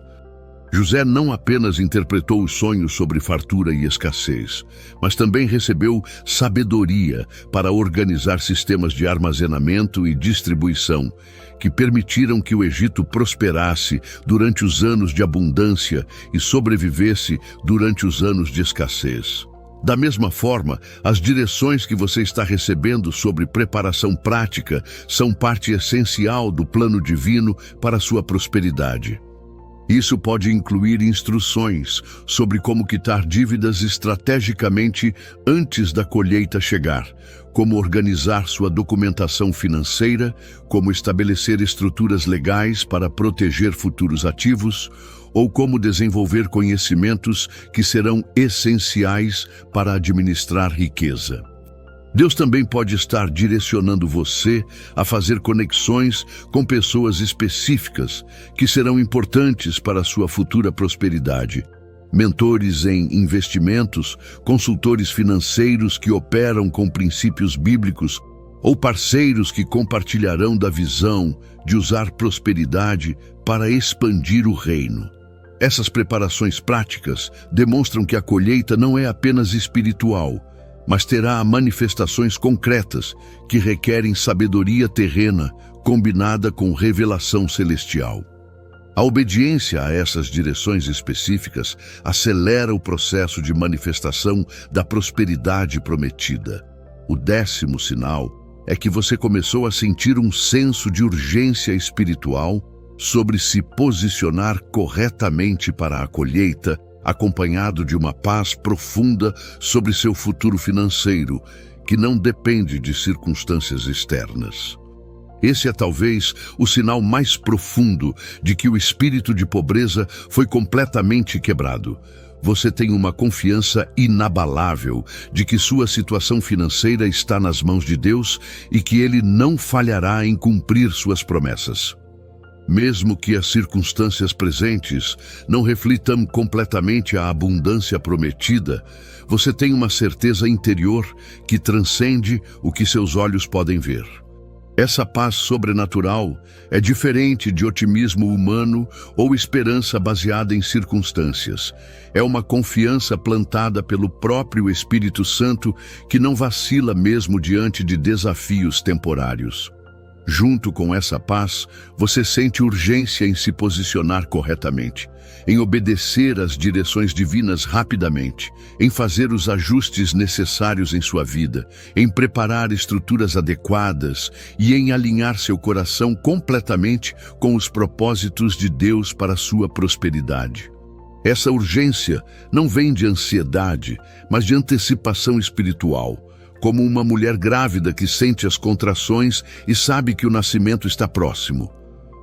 José não apenas interpretou os sonhos sobre fartura e escassez, mas também recebeu sabedoria para organizar sistemas de armazenamento e distribuição que permitiram que o Egito prosperasse durante os anos de abundância e sobrevivesse durante os anos de escassez. Da mesma forma, as direções que você está recebendo sobre preparação prática são parte essencial do plano divino para a sua prosperidade. Isso pode incluir instruções sobre como quitar dívidas estrategicamente antes da colheita chegar, como organizar sua documentação financeira, como estabelecer estruturas legais para proteger futuros ativos, ou como desenvolver conhecimentos que serão essenciais para administrar riqueza. Deus também pode estar direcionando você a fazer conexões com pessoas específicas que serão importantes para a sua futura prosperidade. Mentores em investimentos, consultores financeiros que operam com princípios bíblicos ou parceiros que compartilharão da visão de usar prosperidade para expandir o reino. Essas preparações práticas demonstram que a colheita não é apenas espiritual, mas terá manifestações concretas que requerem sabedoria terrena combinada com revelação celestial. A obediência a essas direções específicas acelera o processo de manifestação da prosperidade prometida. O 10º sinal é que você começou a sentir um senso de urgência espiritual sobre se posicionar corretamente para a colheita, acompanhado de uma paz profunda sobre seu futuro financeiro, que não depende de circunstâncias externas. Esse é talvez o sinal mais profundo de que o espírito de pobreza foi completamente quebrado. Você tem uma confiança inabalável de que sua situação financeira está nas mãos de Deus e que Ele não falhará em cumprir suas promessas. Mesmo que as circunstâncias presentes não reflitam completamente a abundância prometida, você tem uma certeza interior que transcende o que seus olhos podem ver. Essa paz sobrenatural é diferente de otimismo humano ou esperança baseada em circunstâncias. É uma confiança plantada pelo próprio Espírito Santo que não vacila mesmo diante de desafios temporários. Junto com essa paz, você sente urgência em se posicionar corretamente, em obedecer às direções divinas rapidamente, em fazer os ajustes necessários em sua vida, em preparar estruturas adequadas e em alinhar seu coração completamente com os propósitos de Deus para a sua prosperidade. Essa urgência não vem de ansiedade, mas de antecipação espiritual, como uma mulher grávida que sente as contrações e sabe que o nascimento está próximo.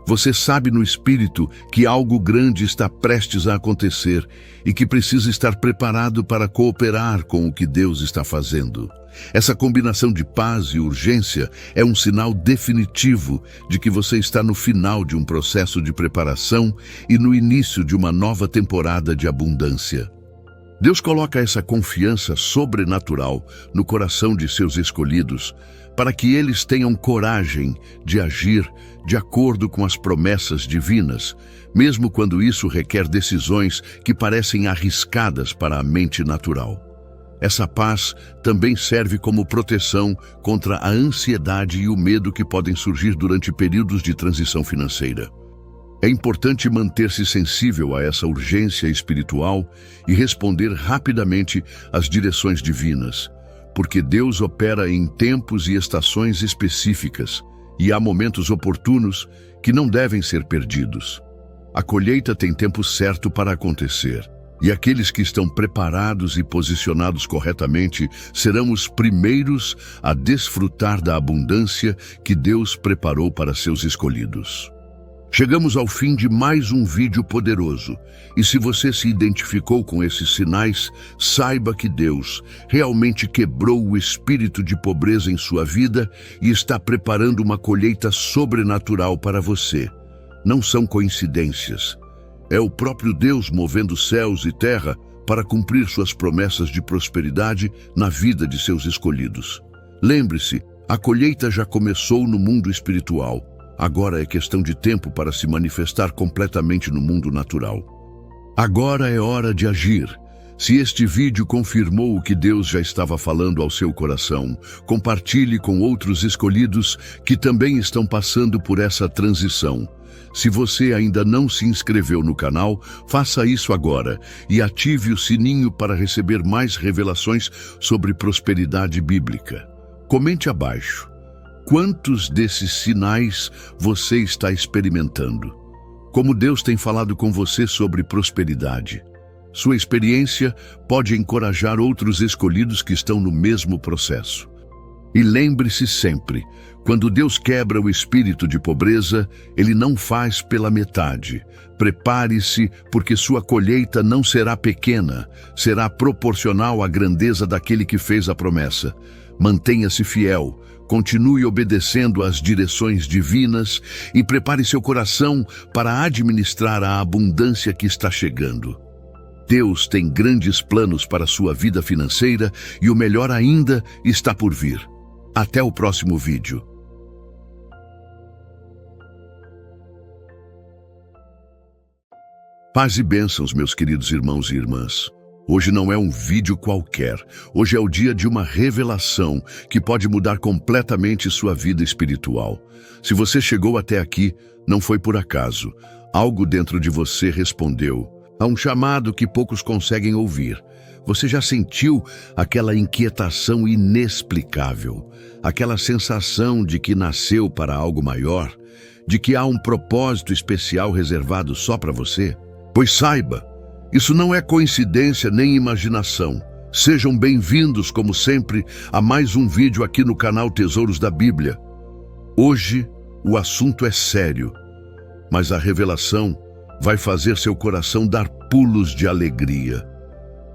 Você sabe no espírito que algo grande está prestes a acontecer e que precisa estar preparado para cooperar com o que Deus está fazendo. Essa combinação de paz e urgência é um sinal definitivo de que você está no final de um processo de preparação e no início de uma nova temporada de abundância. Deus coloca essa confiança sobrenatural no coração de seus escolhidos para que eles tenham coragem de agir de acordo com as promessas divinas, mesmo quando isso requer decisões que parecem arriscadas para a mente natural. Essa paz também serve como proteção contra a ansiedade e o medo que podem surgir durante períodos de transição financeira. É importante manter-se sensível a essa urgência espiritual e responder rapidamente às direções divinas, porque Deus opera em tempos e estações específicas, e há momentos oportunos que não devem ser perdidos. A colheita tem tempo certo para acontecer, e aqueles que estão preparados e posicionados corretamente serão os primeiros a desfrutar da abundância que Deus preparou para seus escolhidos. Chegamos ao fim de mais um vídeo poderoso, e se você se identificou com esses sinais, saiba que Deus realmente quebrou o espírito de pobreza em sua vida e está preparando uma colheita sobrenatural para você. Não são coincidências. É o próprio Deus movendo céus e terra para cumprir suas promessas de prosperidade na vida de seus escolhidos. Lembre-se, a colheita já começou no mundo espiritual. Agora é questão de tempo para se manifestar completamente no mundo natural. Agora é hora de agir. Se este vídeo confirmou o que Deus já estava falando ao seu coração, compartilhe com outros escolhidos que também estão passando por essa transição. Se você ainda não se inscreveu no canal, faça isso agora e ative o sininho para receber mais revelações sobre prosperidade bíblica. Comente abaixo. Quantos desses sinais você está experimentando? Como Deus tem falado com você sobre prosperidade? Sua experiência pode encorajar outros escolhidos que estão no mesmo processo. E lembre-se sempre, quando Deus quebra o espírito de pobreza, Ele não faz pela metade. Prepare-se, porque sua colheita não será pequena, será proporcional à grandeza daquele que fez a promessa. Mantenha-se fiel. Continue obedecendo às direções divinas e prepare seu coração para administrar a abundância que está chegando. Deus tem grandes planos para sua vida financeira e o melhor ainda está por vir. Até o próximo vídeo. Paz e bênçãos, meus queridos irmãos e irmãs. Hoje não é um vídeo qualquer. Hoje é o dia de uma revelação que pode mudar completamente sua vida espiritual. Se você chegou até aqui, não foi por acaso. Algo dentro de você respondeu a um chamado que poucos conseguem ouvir. Você já sentiu aquela inquietação inexplicável, aquela sensação de que nasceu para algo maior, de que há um propósito especial reservado só para você? Pois saiba, isso não é coincidência nem imaginação. Sejam bem-vindos, como sempre, a mais um vídeo aqui no canal Tesouros da Bíblia. Hoje, o assunto é sério, mas a revelação vai fazer seu coração dar pulos de alegria.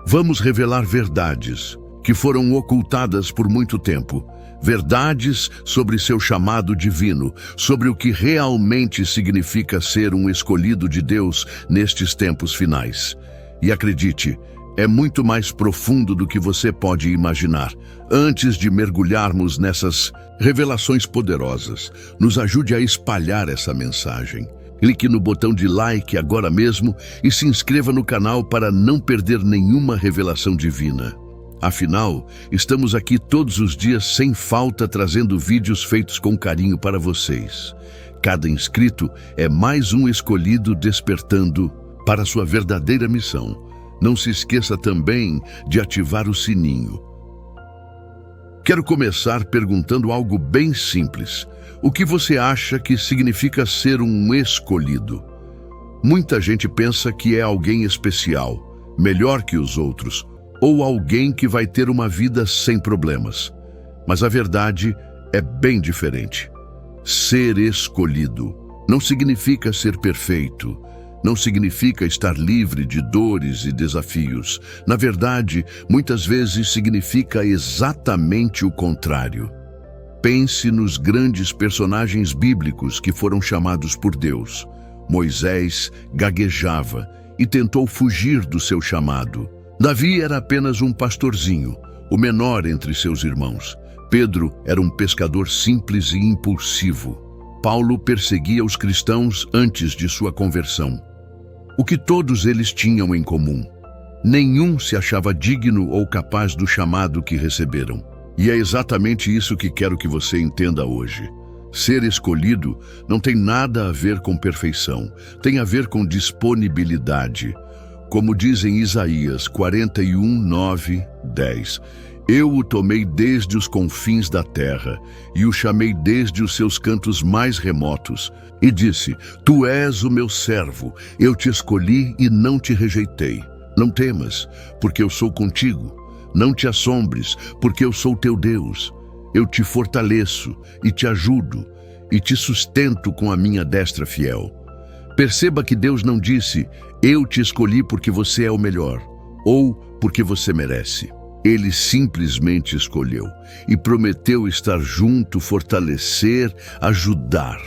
Vamos revelar verdades que foram ocultadas por muito tempo. Verdades sobre seu chamado divino, sobre o que realmente significa ser um escolhido de Deus nestes tempos finais. E acredite, é muito mais profundo do que você pode imaginar. Antes de mergulharmos nessas revelações poderosas, nos ajude a espalhar essa mensagem. Clique no botão de like agora mesmo e se inscreva no canal para não perder nenhuma revelação divina. Afinal, estamos aqui todos os dias sem falta trazendo vídeos feitos com carinho para vocês. Cada inscrito é mais um escolhido despertando para sua verdadeira missão. Não se esqueça também de ativar o sininho. Quero começar perguntando algo bem simples. O que você acha que significa ser um escolhido? Muita gente pensa que é alguém especial, melhor que os outros, ou alguém que vai ter uma vida sem problemas. Mas a verdade é bem diferente. Ser escolhido não significa ser perfeito, não significa estar livre de dores e desafios. Na verdade, muitas vezes significa exatamente o contrário. Pense nos grandes personagens bíblicos que foram chamados por Deus. Moisés gaguejava e tentou fugir do seu chamado. Davi era apenas um pastorzinho, o menor entre seus irmãos. Pedro era um pescador simples e impulsivo. Paulo perseguia os cristãos antes de sua conversão. O que todos eles tinham em comum? Nenhum se achava digno ou capaz do chamado que receberam. E é exatamente isso que quero que você entenda hoje. Ser escolhido não tem nada a ver com perfeição, tem a ver com disponibilidade. Como diz em Isaías 41, 9, 10, eu o tomei desde os confins da terra e o chamei desde os seus cantos mais remotos e disse, tu és o meu servo, eu te escolhi e não te rejeitei. Não temas, porque eu sou contigo. Não te assombres, porque eu sou teu Deus. Eu te fortaleço e te ajudo e te sustento com a minha destra fiel. Perceba que Deus não disse, eu te escolhi porque você é o melhor, ou porque você merece. Ele simplesmente escolheu e prometeu estar junto, fortalecer, ajudar.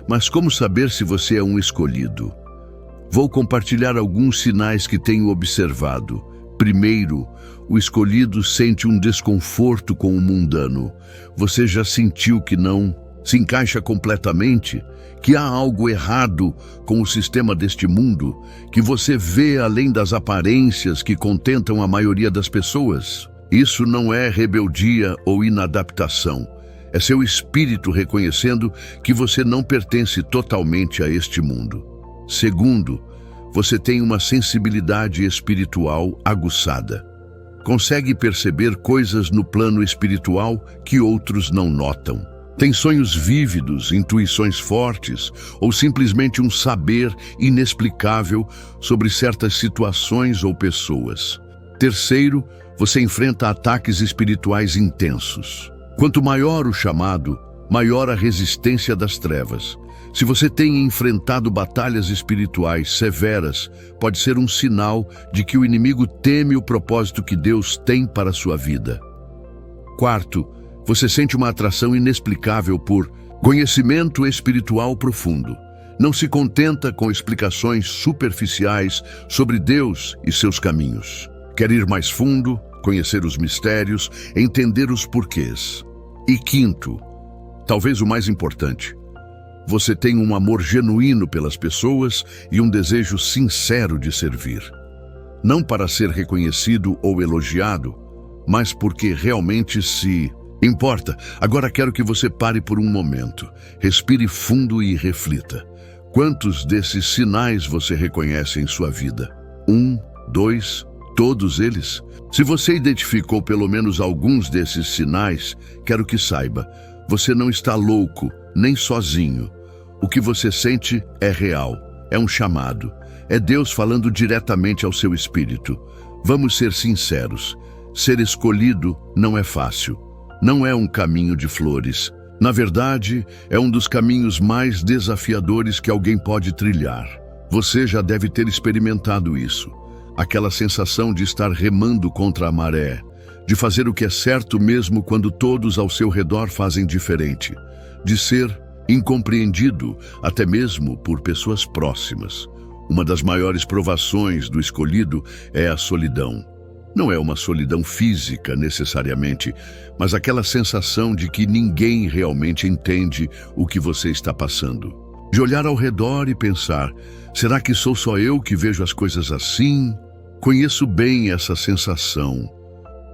Mas como saber se você é um escolhido? Vou compartilhar alguns sinais que tenho observado. Primeiro, o escolhido sente um desconforto com o mundano. Você já sentiu que não se encaixa completamente? Que há algo errado com o sistema deste mundo? Que você vê além das aparências que contentam a maioria das pessoas? Isso não é rebeldia ou inadaptação. É seu espírito reconhecendo que você não pertence totalmente a este mundo. Segundo, você tem uma sensibilidade espiritual aguçada. Consegue perceber coisas no plano espiritual que outros não notam. Tem sonhos vívidos, intuições fortes ou simplesmente um saber inexplicável sobre certas situações ou pessoas. Terceiro, você enfrenta ataques espirituais intensos. Quanto maior o chamado, maior a resistência das trevas. Se você tem enfrentado batalhas espirituais severas, pode ser um sinal de que o inimigo teme o propósito que Deus tem para a sua vida. Quarto, você sente uma atração inexplicável por conhecimento espiritual profundo. Não se contenta com explicações superficiais sobre Deus e seus caminhos. Quer ir mais fundo, conhecer os mistérios, entender os porquês. E quinto, talvez o mais importante, você tem um amor genuíno pelas pessoas e um desejo sincero de servir. Não para ser reconhecido ou elogiado, mas porque realmente se importa. Agora quero que você pare por um momento, respire fundo e reflita. Quantos desses sinais você reconhece em sua vida? 1, 2, todos eles? Se você identificou pelo menos alguns desses sinais, quero que saiba, você não está louco, nem sozinho. O que você sente é real, é um chamado. É Deus falando diretamente ao seu espírito. Vamos ser sinceros, ser escolhido não é fácil. Não é um caminho de flores. Na verdade, é um dos caminhos mais desafiadores que alguém pode trilhar. Você já deve ter experimentado isso. Aquela sensação de estar remando contra a maré, de fazer o que é certo mesmo quando todos ao seu redor fazem diferente, de ser incompreendido até mesmo por pessoas próximas. Uma das maiores provações do escolhido é a solidão. Não é uma solidão física necessariamente, mas aquela sensação de que ninguém realmente entende o que você está passando. De olhar ao redor e pensar, será que sou só eu que vejo as coisas assim? Conheço bem essa sensação.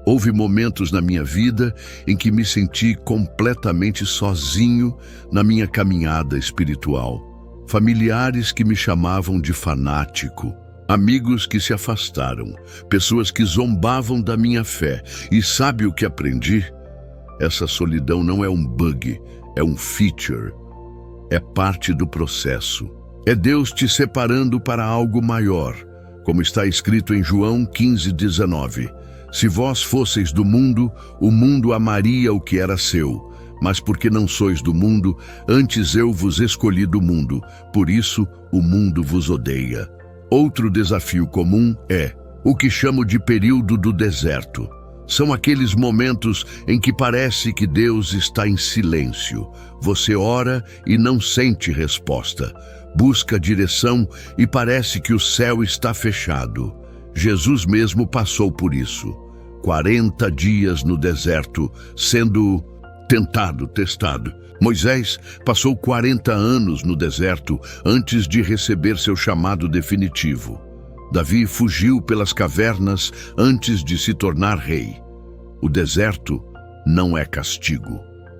Houve momentos na minha vida em que me senti completamente sozinho na minha caminhada espiritual. Familiares que me chamavam de fanático, amigos que se afastaram, pessoas que zombavam da minha fé. E sabe o que aprendi? Essa solidão não é um bug, é um feature. É parte do processo. É Deus te separando para algo maior, como está escrito em João 15:19. Se vós fosseis do mundo, o mundo amaria o que era seu. Mas porque não sois do mundo, antes eu vos escolhi do mundo. Por isso, o mundo vos odeia. Outro desafio comum é o que chamo de período do deserto. São aqueles momentos em que parece que Deus está em silêncio. Você ora e não sente resposta. Busca direção e parece que o céu está fechado. Jesus mesmo passou por isso. 40 dias no deserto, sendo testado. Moisés passou 40 anos no deserto antes de receber seu chamado definitivo. Davi fugiu pelas cavernas antes de se tornar rei. O deserto não é castigo,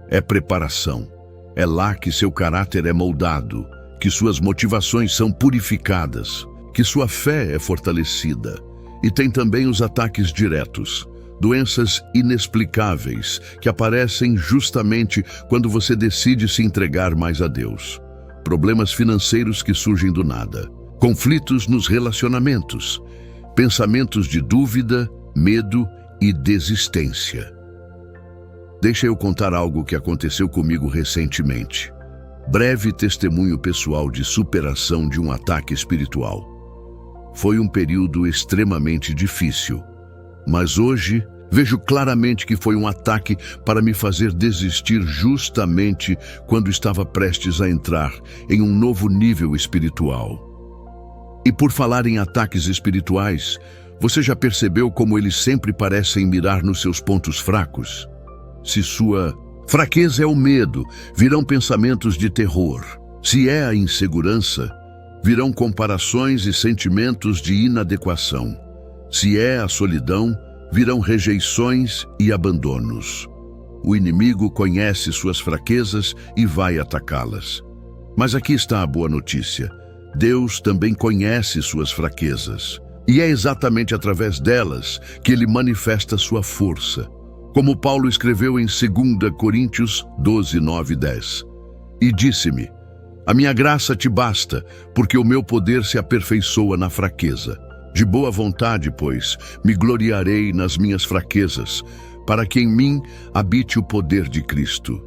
é preparação. É lá que seu caráter é moldado, que suas motivações são purificadas, que sua fé é fortalecida. E tem também os ataques diretos, doenças inexplicáveis que aparecem justamente quando você decide se entregar mais a Deus. Problemas financeiros que surgem do nada, conflitos nos relacionamentos, pensamentos de dúvida, medo e desistência. Deixa eu contar algo que aconteceu comigo recentemente. Breve testemunho pessoal de superação de um ataque espiritual. Foi um período extremamente difícil, mas hoje vejo claramente que foi um ataque para me fazer desistir justamente quando estava prestes a entrar em um novo nível espiritual. E por falar em ataques espirituais, você já percebeu como eles sempre parecem mirar nos seus pontos fracos? Se sua fraqueza é o medo, virão pensamentos de terror. Se é a insegurança, virão comparações e sentimentos de inadequação. Se é a solidão, virão rejeições e abandonos. O inimigo conhece suas fraquezas e vai atacá-las. Mas aqui está a boa notícia. Deus também conhece suas fraquezas. E é exatamente através delas que ele manifesta sua força. Como Paulo escreveu em 2 Coríntios 12, 9 e 10. E disse-me: a minha graça te basta, porque o meu poder se aperfeiçoa na fraqueza. De boa vontade, pois, me gloriarei nas minhas fraquezas, para que em mim habite o poder de Cristo.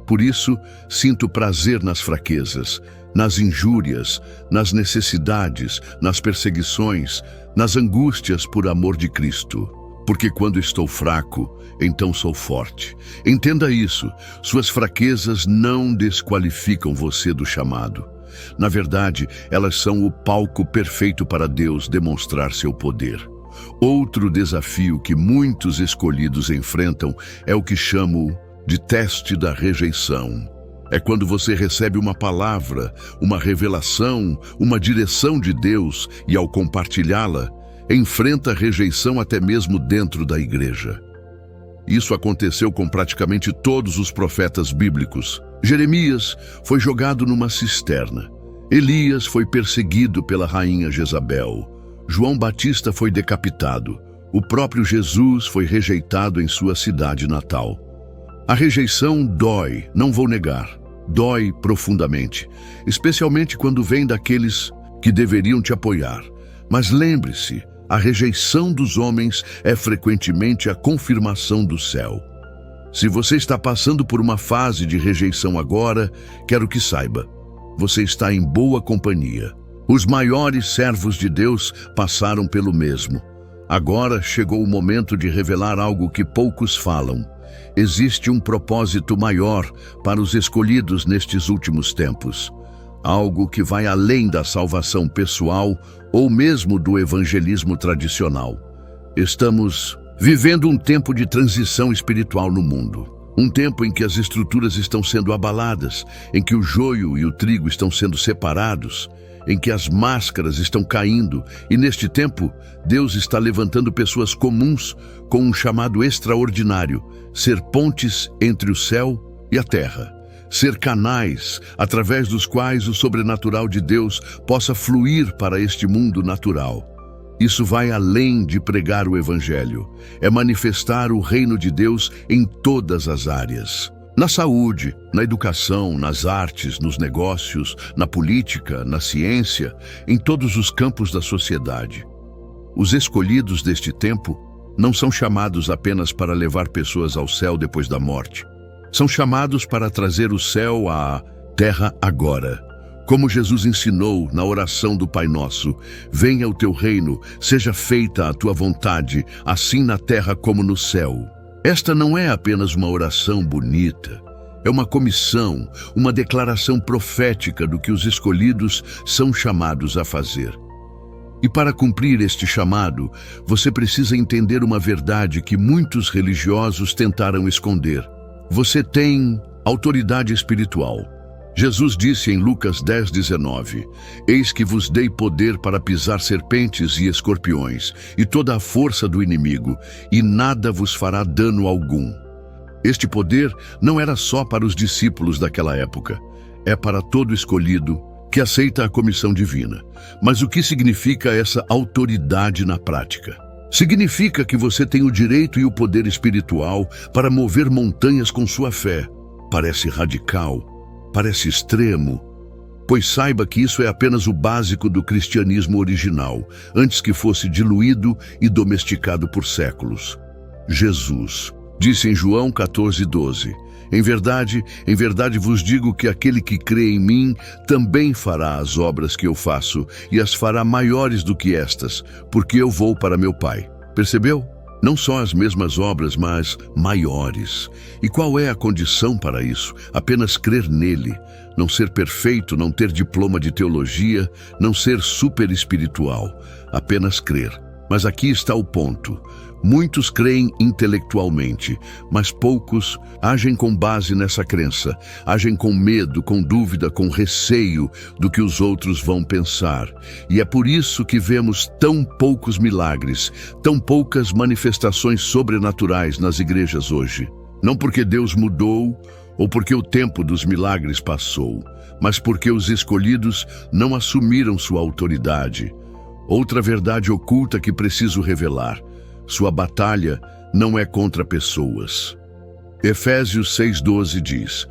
Por isso, sinto prazer nas fraquezas, nas injúrias, nas necessidades, nas perseguições, nas angústias por amor de Cristo. Porque quando estou fraco, então sou forte. Entenda isso, suas fraquezas não desqualificam você do chamado. Na verdade, elas são o palco perfeito para Deus demonstrar seu poder. Outro desafio que muitos escolhidos enfrentam é o que chamo de teste da rejeição. É quando você recebe uma palavra, uma revelação, uma direção de Deus e, ao compartilhá-la, enfrenta rejeição até mesmo dentro da igreja. Isso aconteceu com praticamente todos os profetas bíblicos. Jeremias foi jogado numa cisterna. Elias foi perseguido pela rainha Jezabel. João Batista foi decapitado. O próprio Jesus foi rejeitado em sua cidade natal. A rejeição dói, não vou negar. Dói profundamente, especialmente quando vem daqueles que deveriam te apoiar. Mas lembre-se, a rejeição dos homens é frequentemente a confirmação do céu. Se você está passando por uma fase de rejeição agora, quero que saiba, você está em boa companhia. Os maiores servos de Deus passaram pelo mesmo. Agora chegou o momento de revelar algo que poucos falam. Existe um propósito maior para os escolhidos nestes últimos tempos. Algo que vai além da salvação pessoal ou mesmo do evangelismo tradicional. Estamos vivendo um tempo de transição espiritual no mundo. Um tempo em que as estruturas estão sendo abaladas, em que o joio e o trigo estão sendo separados, em que as máscaras estão caindo, e neste tempo, Deus está levantando pessoas comuns com um chamado extraordinário: ser pontes entre o céu e a terra. Ser canais através dos quais o sobrenatural de Deus possa fluir para este mundo natural. Isso vai além de pregar o Evangelho. É manifestar o reino de Deus em todas as áreas. Na saúde, na educação, nas artes, nos negócios, na política, na ciência, em todos os campos da sociedade. Os escolhidos deste tempo não são chamados apenas para levar pessoas ao céu depois da morte. São chamados para trazer o céu à terra agora. Como Jesus ensinou na oração do Pai Nosso: venha o teu reino, seja feita a tua vontade, assim na terra como no céu. Esta não é apenas uma oração bonita, é uma comissão, uma declaração profética do que os escolhidos são chamados a fazer. E para cumprir este chamado, você precisa entender uma verdade que muitos religiosos tentaram esconder. Você tem autoridade espiritual. Jesus disse em Lucas 10:19, Eis que vos dei poder para pisar serpentes e escorpiões, e toda a força do inimigo, e nada vos fará dano algum. Este poder não era só para os discípulos daquela época, é para todo escolhido que aceita a comissão divina. Mas o que significa essa autoridade na prática? Significa que você tem o direito e o poder espiritual para mover montanhas com sua fé. Parece radical, parece extremo, pois saiba que isso é apenas o básico do cristianismo original, antes que fosse diluído e domesticado por séculos. Jesus disse em João 14:12, em verdade vos digo que aquele que crê em mim também fará as obras que eu faço, e as fará maiores do que estas, porque eu vou para meu Pai. Percebeu? Não só as mesmas obras, mas maiores. E qual é a condição para isso? Apenas crer nele. Não ser perfeito, não ter diploma de teologia, não ser super espiritual. Apenas crer. Mas aqui está o ponto. Muitos creem intelectualmente, mas poucos agem com base nessa crença. Agem com medo, com dúvida, com receio do que os outros vão pensar. E é por isso que vemos tão poucos milagres, tão poucas manifestações sobrenaturais nas igrejas hoje. Não porque Deus mudou ou porque o tempo dos milagres passou, mas porque os escolhidos não assumiram sua autoridade. Outra verdade oculta que preciso revelar. Sua batalha não é contra pessoas. Efésios 6:12 diz,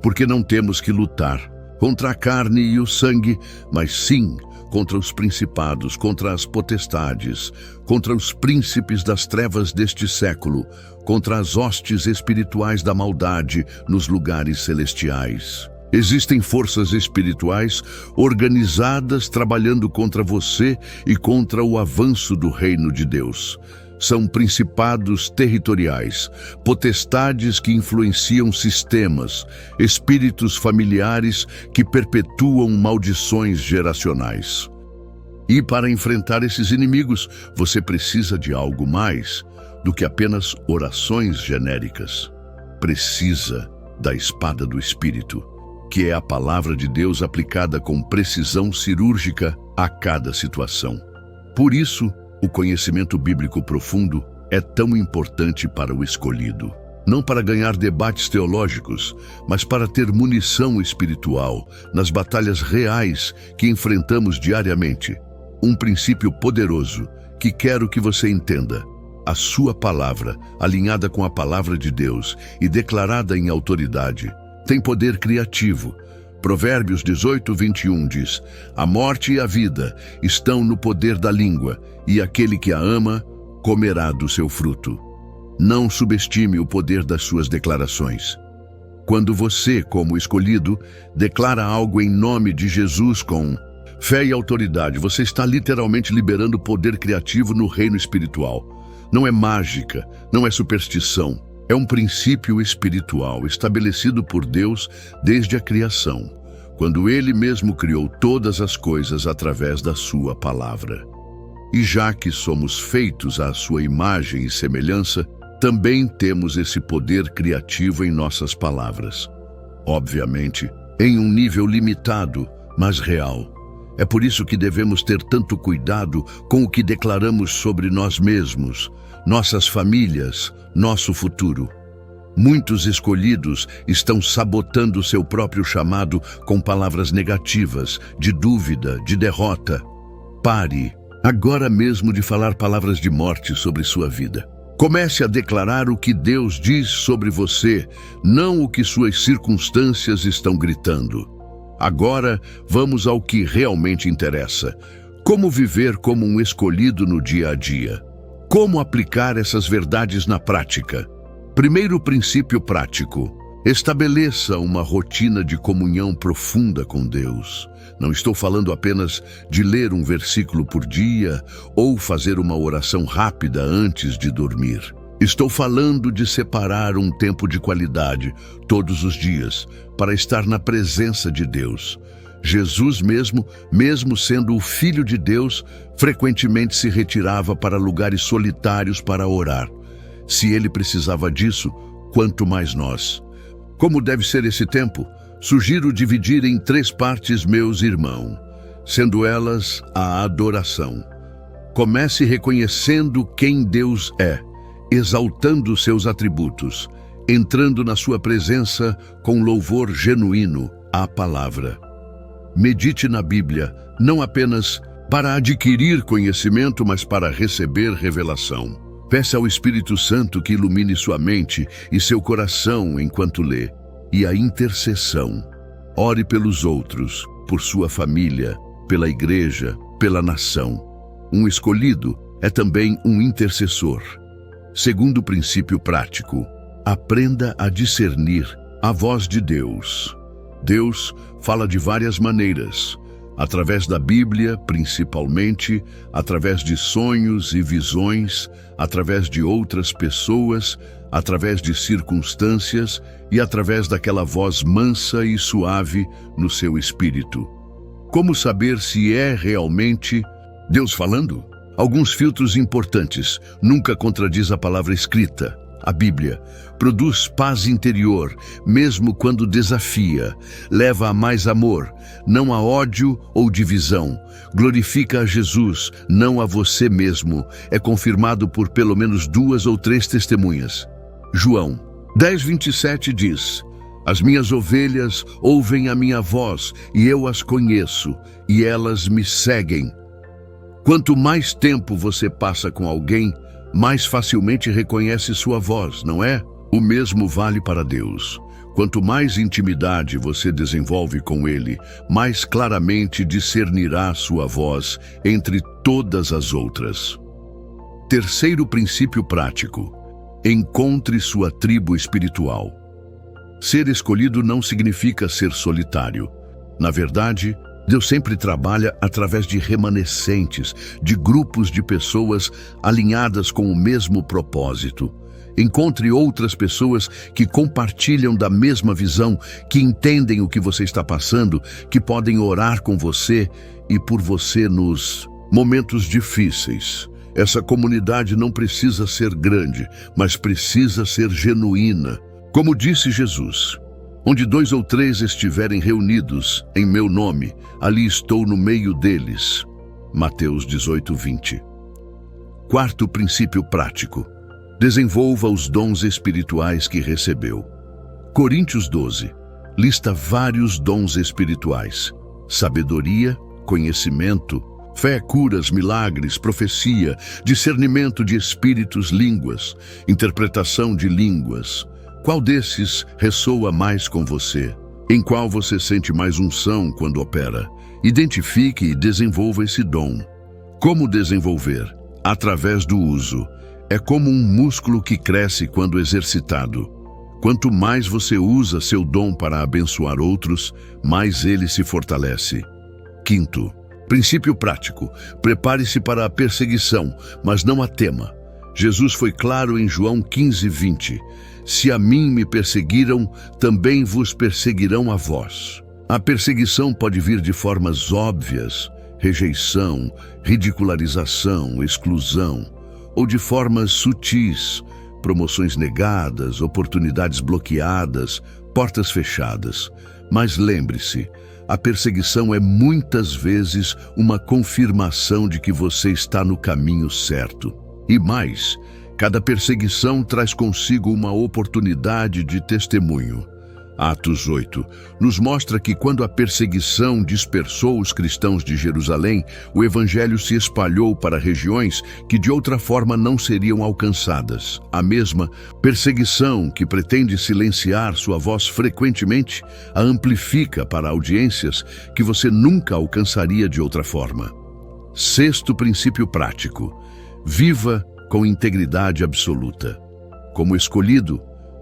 porque não temos que lutar contra a carne e o sangue, mas sim contra os principados, contra as potestades, contra os príncipes das trevas deste século, contra as hostes espirituais da maldade nos lugares celestiais. Existem forças espirituais organizadas trabalhando contra você e contra o avanço do reino de Deus. São principados territoriais, potestades que influenciam sistemas, espíritos familiares que perpetuam maldições geracionais. E para enfrentar esses inimigos, você precisa de algo mais do que apenas orações genéricas. Precisa da espada do Espírito, que é a palavra de Deus aplicada com precisão cirúrgica a cada situação. Por isso, o conhecimento bíblico profundo é tão importante para o escolhido. Não para ganhar debates teológicos, mas para ter munição espiritual nas batalhas reais que enfrentamos diariamente. Um princípio poderoso que quero que você entenda. A sua palavra, alinhada com a palavra de Deus e declarada em autoridade, tem poder criativo. Provérbios 18:21 diz, a morte e a vida estão no poder da língua, e aquele que a ama comerá do seu fruto. Não subestime o poder das suas declarações. Quando você, como escolhido, declara algo em nome de Jesus com fé e autoridade, você está literalmente liberando poder criativo no reino espiritual. Não é mágica, não é superstição. É um princípio espiritual estabelecido por Deus desde a criação, quando Ele mesmo criou todas as coisas através da sua palavra. E já que somos feitos à sua imagem e semelhança, também temos esse poder criativo em nossas palavras. Obviamente, em um nível limitado, mas real. É por isso que devemos ter tanto cuidado com o que declaramos sobre nós mesmos, nossas famílias, nosso futuro. Muitos escolhidos estão sabotando seu próprio chamado com palavras negativas, de dúvida, de derrota. Pare, agora mesmo, de falar palavras de morte sobre sua vida. Comece a declarar o que Deus diz sobre você, não o que suas circunstâncias estão gritando. Agora, vamos ao que realmente interessa. Como viver como um escolhido no dia a dia? Como aplicar essas verdades na prática? Primeiro princípio prático. Estabeleça uma rotina de comunhão profunda com Deus. Não estou falando apenas de ler um versículo por dia ou fazer uma oração rápida antes de dormir. Estou falando de separar um tempo de qualidade todos os dias para estar na presença de Deus. Jesus mesmo sendo o Filho de Deus, frequentemente se retirava para lugares solitários para orar. Se ele precisava disso, quanto mais nós. Como deve ser esse tempo? Sugiro dividir em 3 partes, meus irmãos, sendo elas a adoração. Comece reconhecendo quem Deus é, exaltando seus atributos, entrando na sua presença com louvor genuíno à palavra. Medite na Bíblia, não apenas para adquirir conhecimento, mas para receber revelação. Peça ao Espírito Santo que ilumine sua mente e seu coração enquanto lê. E a intercessão. Ore pelos outros, por sua família, pela igreja, pela nação. Um escolhido é também um intercessor. Segundo princípio prático, aprenda a discernir a voz de Deus. Deus fala de várias maneiras, através da Bíblia, principalmente, através de sonhos e visões, através de outras pessoas, através de circunstâncias e através daquela voz mansa e suave no seu espírito. Como saber se é realmente Deus falando? Alguns filtros importantes. Nunca contradiz a palavra escrita. A Bíblia produz paz interior, mesmo quando desafia, leva a mais amor, não a ódio ou divisão, glorifica a Jesus, não a você mesmo, é confirmado por pelo menos 2 ou 3 testemunhas. João 10:27 diz: As minhas ovelhas ouvem a minha voz, e eu as conheço, e elas me seguem. Quanto mais tempo você passa com alguém, mais facilmente reconhece sua voz, não é? O mesmo vale para Deus. Quanto mais intimidade você desenvolve com Ele, mais claramente discernirá sua voz entre todas as outras. Terceiro princípio prático: encontre sua tribo espiritual. Ser escolhido não significa ser solitário. Na verdade, Deus sempre trabalha através de remanescentes, de grupos de pessoas alinhadas com o mesmo propósito. Encontre outras pessoas que compartilham da mesma visão, que entendem o que você está passando, que podem orar com você e por você nos momentos difíceis. Essa comunidade não precisa ser grande, mas precisa ser genuína. Como disse Jesus: onde 2 ou 3 estiverem reunidos em meu nome, ali estou no meio deles. Mateus 18:20. Quarto princípio prático: desenvolva os dons espirituais que recebeu. Coríntios 12 lista vários dons espirituais: sabedoria, conhecimento, fé, curas, milagres, profecia, discernimento de espíritos, línguas, interpretação de línguas. Qual desses ressoa mais com você? Em qual você sente mais unção quando opera? Identifique e desenvolva esse dom. Como desenvolver? Através do uso. É como um músculo que cresce quando exercitado. Quanto mais você usa seu dom para abençoar outros, mais ele se fortalece. Quinto, princípio prático: prepare-se para a perseguição, mas não a tema. Jesus foi claro em João 15:20. Se a mim me perseguiram, também vos perseguirão a vós. A perseguição pode vir de formas óbvias, rejeição, ridicularização, exclusão, ou de formas sutis, promoções negadas, oportunidades bloqueadas, portas fechadas. Mas lembre-se, a perseguição é muitas vezes uma confirmação de que você está no caminho certo. E mais, cada perseguição traz consigo uma oportunidade de testemunho. Atos 8 nos mostra que quando a perseguição dispersou os cristãos de Jerusalém, o evangelho se espalhou para regiões que de outra forma não seriam alcançadas. A mesma perseguição que pretende silenciar sua voz frequentemente, a amplifica para audiências que você nunca alcançaria de outra forma. Sexto princípio prático: viva com integridade absoluta. Como escolhido,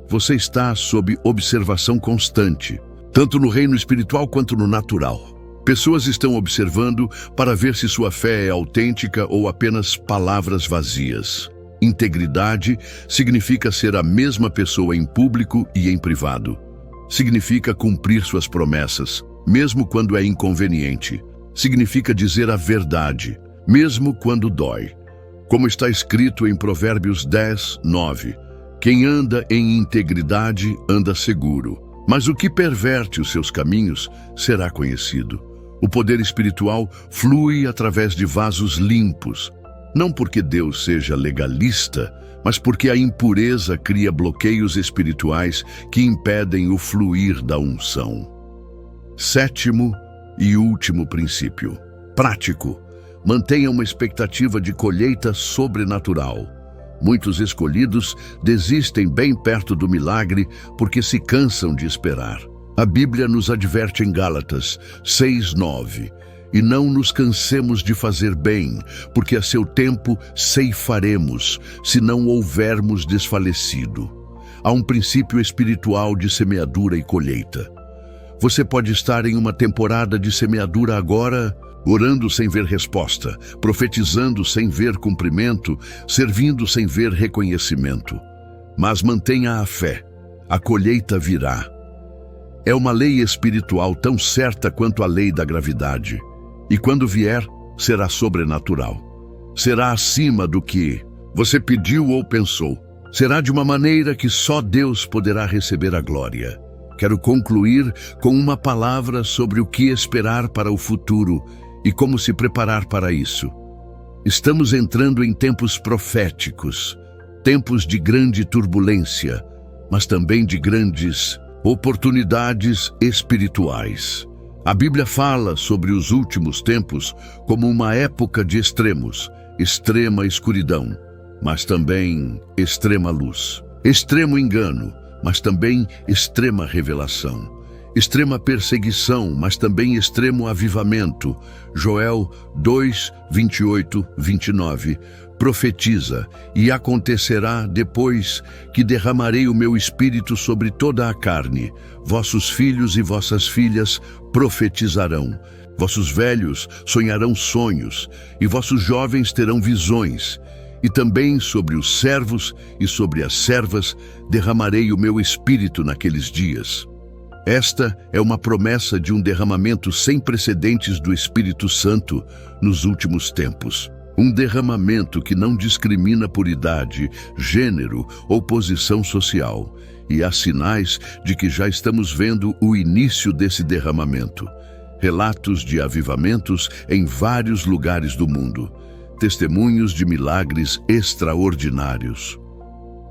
você está sob observação constante, tanto no reino espiritual quanto no natural. Pessoas estão observando para ver se sua fé é autêntica ou apenas palavras vazias. Integridade significa ser a mesma pessoa em público e em privado. Significa cumprir suas promessas, mesmo quando é inconveniente. Significa dizer a verdade, mesmo quando dói. Como está escrito em Provérbios 10:9, quem anda em integridade anda seguro, Mas o que perverte os seus caminhos será conhecido. O poder espiritual flui através de vasos limpos, não porque Deus seja legalista, mas porque a impureza cria bloqueios espirituais que impedem o fluir da unção. Sétimo e último princípio. Prático. Mantenha uma expectativa de colheita sobrenatural. Muitos escolhidos desistem bem perto do milagre porque se cansam de esperar. A Bíblia nos adverte em Gálatas 6:9. E não nos cansemos de fazer bem, porque a seu tempo ceifaremos, se não houvermos desfalecido. Há um princípio espiritual de semeadura e colheita. Você pode estar em uma temporada de semeadura agora, orando sem ver resposta, profetizando sem ver cumprimento, servindo sem ver reconhecimento. Mas mantenha a fé, a colheita virá. É uma lei espiritual tão certa quanto a lei da gravidade. E quando vier, será sobrenatural. Será acima do que você pediu ou pensou. Será de uma maneira que só Deus poderá receber a glória. Quero concluir com uma palavra sobre o que esperar para o futuro e como se preparar para isso. Estamos entrando em tempos proféticos, tempos de grande turbulência, mas também de grandes oportunidades espirituais. A Bíblia fala sobre os últimos tempos como uma época de extremos, extrema escuridão, mas também extrema luz, extremo engano, mas também extrema revelação, extrema perseguição, mas também extremo avivamento. Joel 2:28-29 profetiza: e acontecerá depois que derramarei o meu espírito sobre toda a carne. Vossos filhos e vossas filhas profetizarão. Vossos velhos sonharão sonhos, e vossos jovens terão visões. E também sobre os servos e sobre as servas derramarei o meu espírito naqueles dias. Esta é uma promessa de um derramamento sem precedentes do Espírito Santo nos últimos tempos. Um derramamento que não discrimina por idade, gênero ou posição social. E há sinais de que já estamos vendo o início desse derramamento. Relatos de avivamentos em vários lugares do mundo. Testemunhos de milagres extraordinários.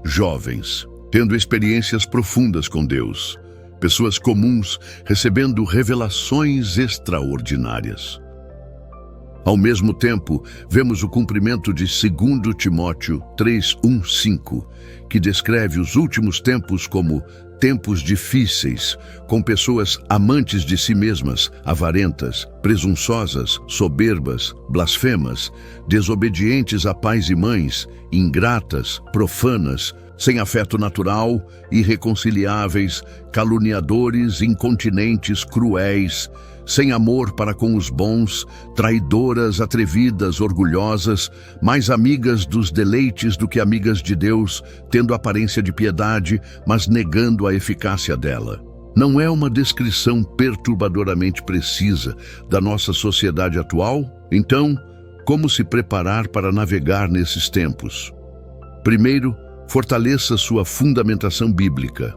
Jovens, tendo experiências profundas com Deus. Pessoas comuns recebendo revelações extraordinárias. Ao mesmo tempo, vemos o cumprimento de 2 Timóteo 3:1-5, que descreve os últimos tempos como tempos difíceis, com pessoas amantes de si mesmas, avarentas, presunçosas, soberbas, blasfemas, desobedientes a pais e mães, ingratas, profanas, sem afeto natural, irreconciliáveis, caluniadores, incontinentes, cruéis, sem amor para com os bons, traidoras, atrevidas, orgulhosas, mais amigas dos deleites do que amigas de Deus, tendo aparência de piedade, mas negando a eficácia dela. Não é uma descrição perturbadoramente precisa da nossa sociedade atual? Então, como se preparar para navegar nesses tempos? Primeiro, fortaleça sua fundamentação bíblica.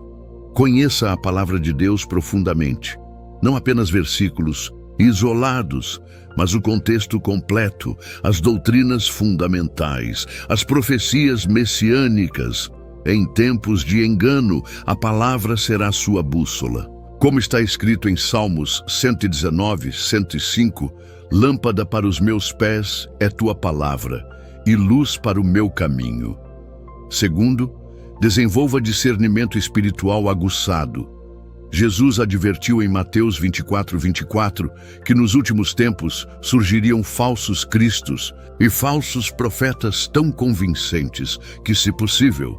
Conheça a palavra de Deus profundamente. Não apenas versículos isolados, mas o contexto completo, as doutrinas fundamentais, as profecias messiânicas. Em tempos de engano, a palavra será sua bússola. Como está escrito em Salmos 119:105, lâmpada para os meus pés é tua palavra, e luz para o meu caminho. Segundo, desenvolva discernimento espiritual aguçado. Jesus advertiu em Mateus 24:24 que nos últimos tempos surgiriam falsos cristos e falsos profetas tão convincentes que, se possível,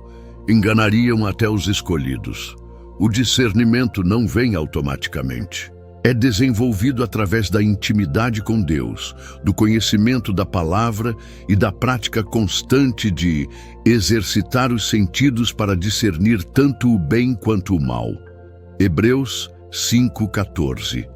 enganariam até os escolhidos. O discernimento não vem automaticamente. É desenvolvido através da intimidade com Deus, do conhecimento da palavra e da prática constante de exercitar os sentidos para discernir tanto o bem quanto o mal. Hebreus 5:14.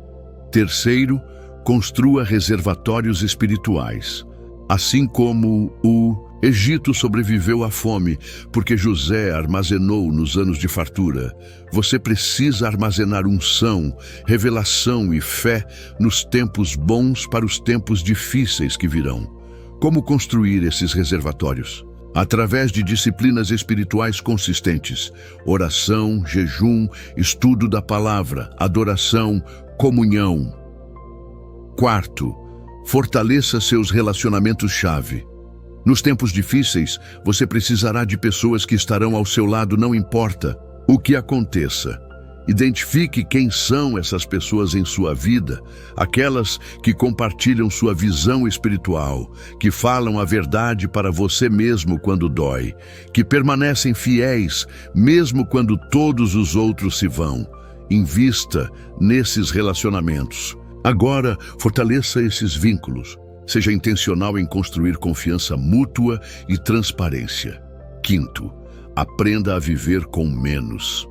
Terceiro, construa reservatórios espirituais. Assim como o Egito sobreviveu à fome porque José armazenou nos anos de fartura. Você precisa armazenar unção, revelação e fé nos tempos bons para os tempos difíceis que virão. Como construir esses reservatórios? Através de disciplinas espirituais consistentes: oração, jejum, estudo da palavra, adoração, comunhão. Quarto, fortaleça seus relacionamentos-chave. Nos tempos difíceis, você precisará de pessoas que estarão ao seu lado, não importa o que aconteça. Identifique quem são essas pessoas em sua vida, aquelas que compartilham sua visão espiritual, que falam a verdade para você mesmo quando dói, que permanecem fiéis mesmo quando todos os outros se vão. Invista nesses relacionamentos. Agora, fortaleça esses vínculos. Seja intencional em construir confiança mútua e transparência. Quinto, aprenda a viver com menos.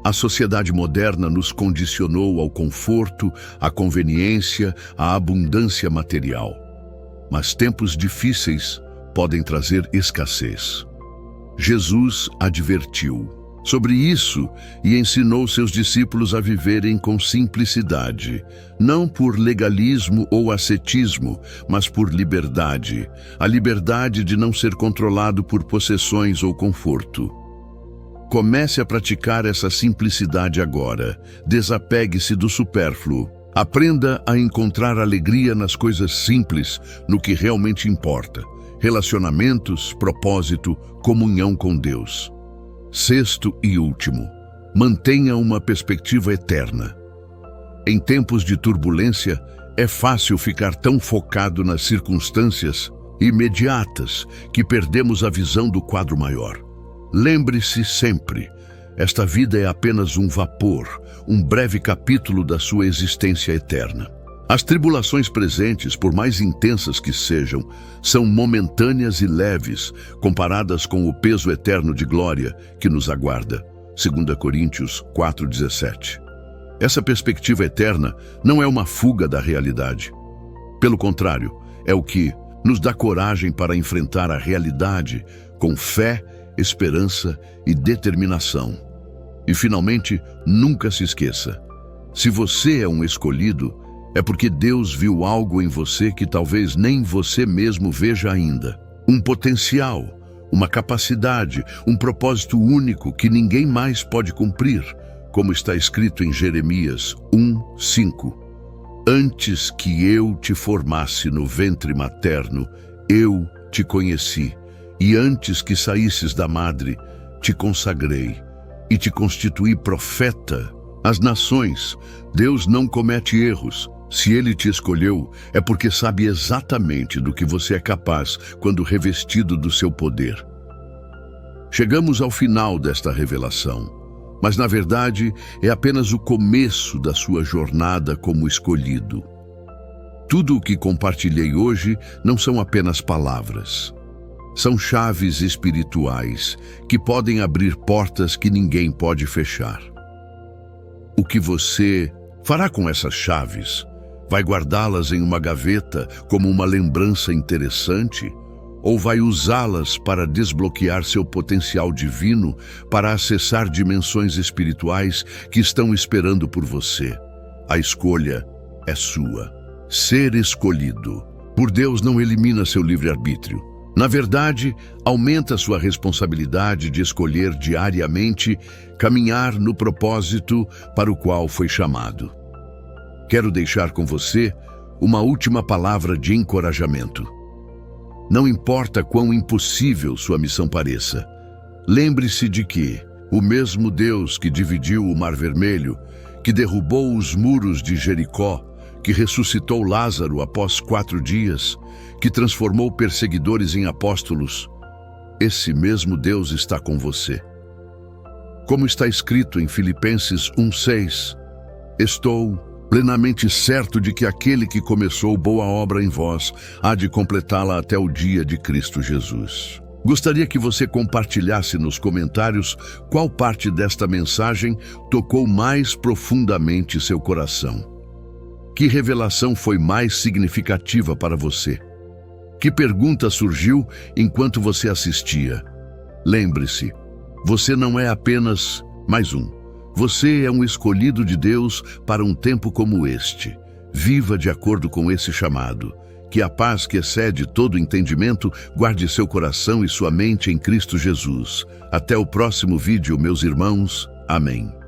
A sociedade moderna nos condicionou ao conforto, à conveniência, à abundância material. Mas tempos difíceis podem trazer escassez. Jesus advertiu sobre isso e ensinou seus discípulos a viverem com simplicidade, não por legalismo ou ascetismo, mas por liberdade, a liberdade de não ser controlado por possessões ou conforto. Comece a praticar essa simplicidade agora. Desapegue-se do supérfluo. Aprenda a encontrar alegria nas coisas simples, no que realmente importa: relacionamentos, propósito, comunhão com Deus. Sexto e último, mantenha uma perspectiva eterna. Em tempos de turbulência, é fácil ficar tão focado nas circunstâncias imediatas que perdemos a visão do quadro maior. Lembre-se sempre, esta vida é apenas um vapor, um breve capítulo da sua existência eterna. As tribulações presentes, por mais intensas que sejam, são momentâneas e leves, comparadas com o peso eterno de glória que nos aguarda. 2 Coríntios 4,17. Essa perspectiva eterna não é uma fuga da realidade. Pelo contrário, é o que nos dá coragem para enfrentar a realidade com fé, esperança e determinação. E, finalmente, nunca se esqueça: se você é um escolhido, é porque Deus viu algo em você que talvez nem você mesmo veja ainda. Um potencial, uma capacidade, um propósito único que ninguém mais pode cumprir, como está escrito em Jeremias 1:5. Antes que eu te formasse no ventre materno, eu te conheci, e antes que saísses da madre, te consagrei e te constituí profeta às nações. Deus não comete erros. Se Ele te escolheu, é porque sabe exatamente do que você é capaz quando revestido do seu poder. Chegamos ao final desta revelação, mas na verdade é apenas o começo da sua jornada como escolhido. Tudo o que compartilhei hoje não são apenas palavras. São chaves espirituais que podem abrir portas que ninguém pode fechar. O que você fará com essas chaves? Vai guardá-las em uma gaveta como uma lembrança interessante? Ou vai usá-las para desbloquear seu potencial divino, para acessar dimensões espirituais que estão esperando por você? A escolha é sua. Ser escolhido por Deus não elimina seu livre-arbítrio. Na verdade, aumenta sua responsabilidade de escolher diariamente caminhar no propósito para o qual foi chamado. Quero deixar com você uma última palavra de encorajamento. Não importa quão impossível sua missão pareça, lembre-se de que o mesmo Deus que dividiu o Mar Vermelho, que derrubou os muros de Jericó, que ressuscitou Lázaro após 4 dias, que transformou perseguidores em apóstolos, esse mesmo Deus está com você. Como está escrito em Filipenses 1:6, estou plenamente certo de que aquele que começou boa obra em vós há de completá-la até o dia de Cristo Jesus. Gostaria que você compartilhasse nos comentários qual parte desta mensagem tocou mais profundamente seu coração. Que revelação foi mais significativa para você? Que pergunta surgiu enquanto você assistia? Lembre-se, você não é apenas mais um. Você é um escolhido de Deus para um tempo como este. Viva de acordo com esse chamado. Que a paz que excede todo entendimento guarde seu coração e sua mente em Cristo Jesus. Até o próximo vídeo, meus irmãos. Amém.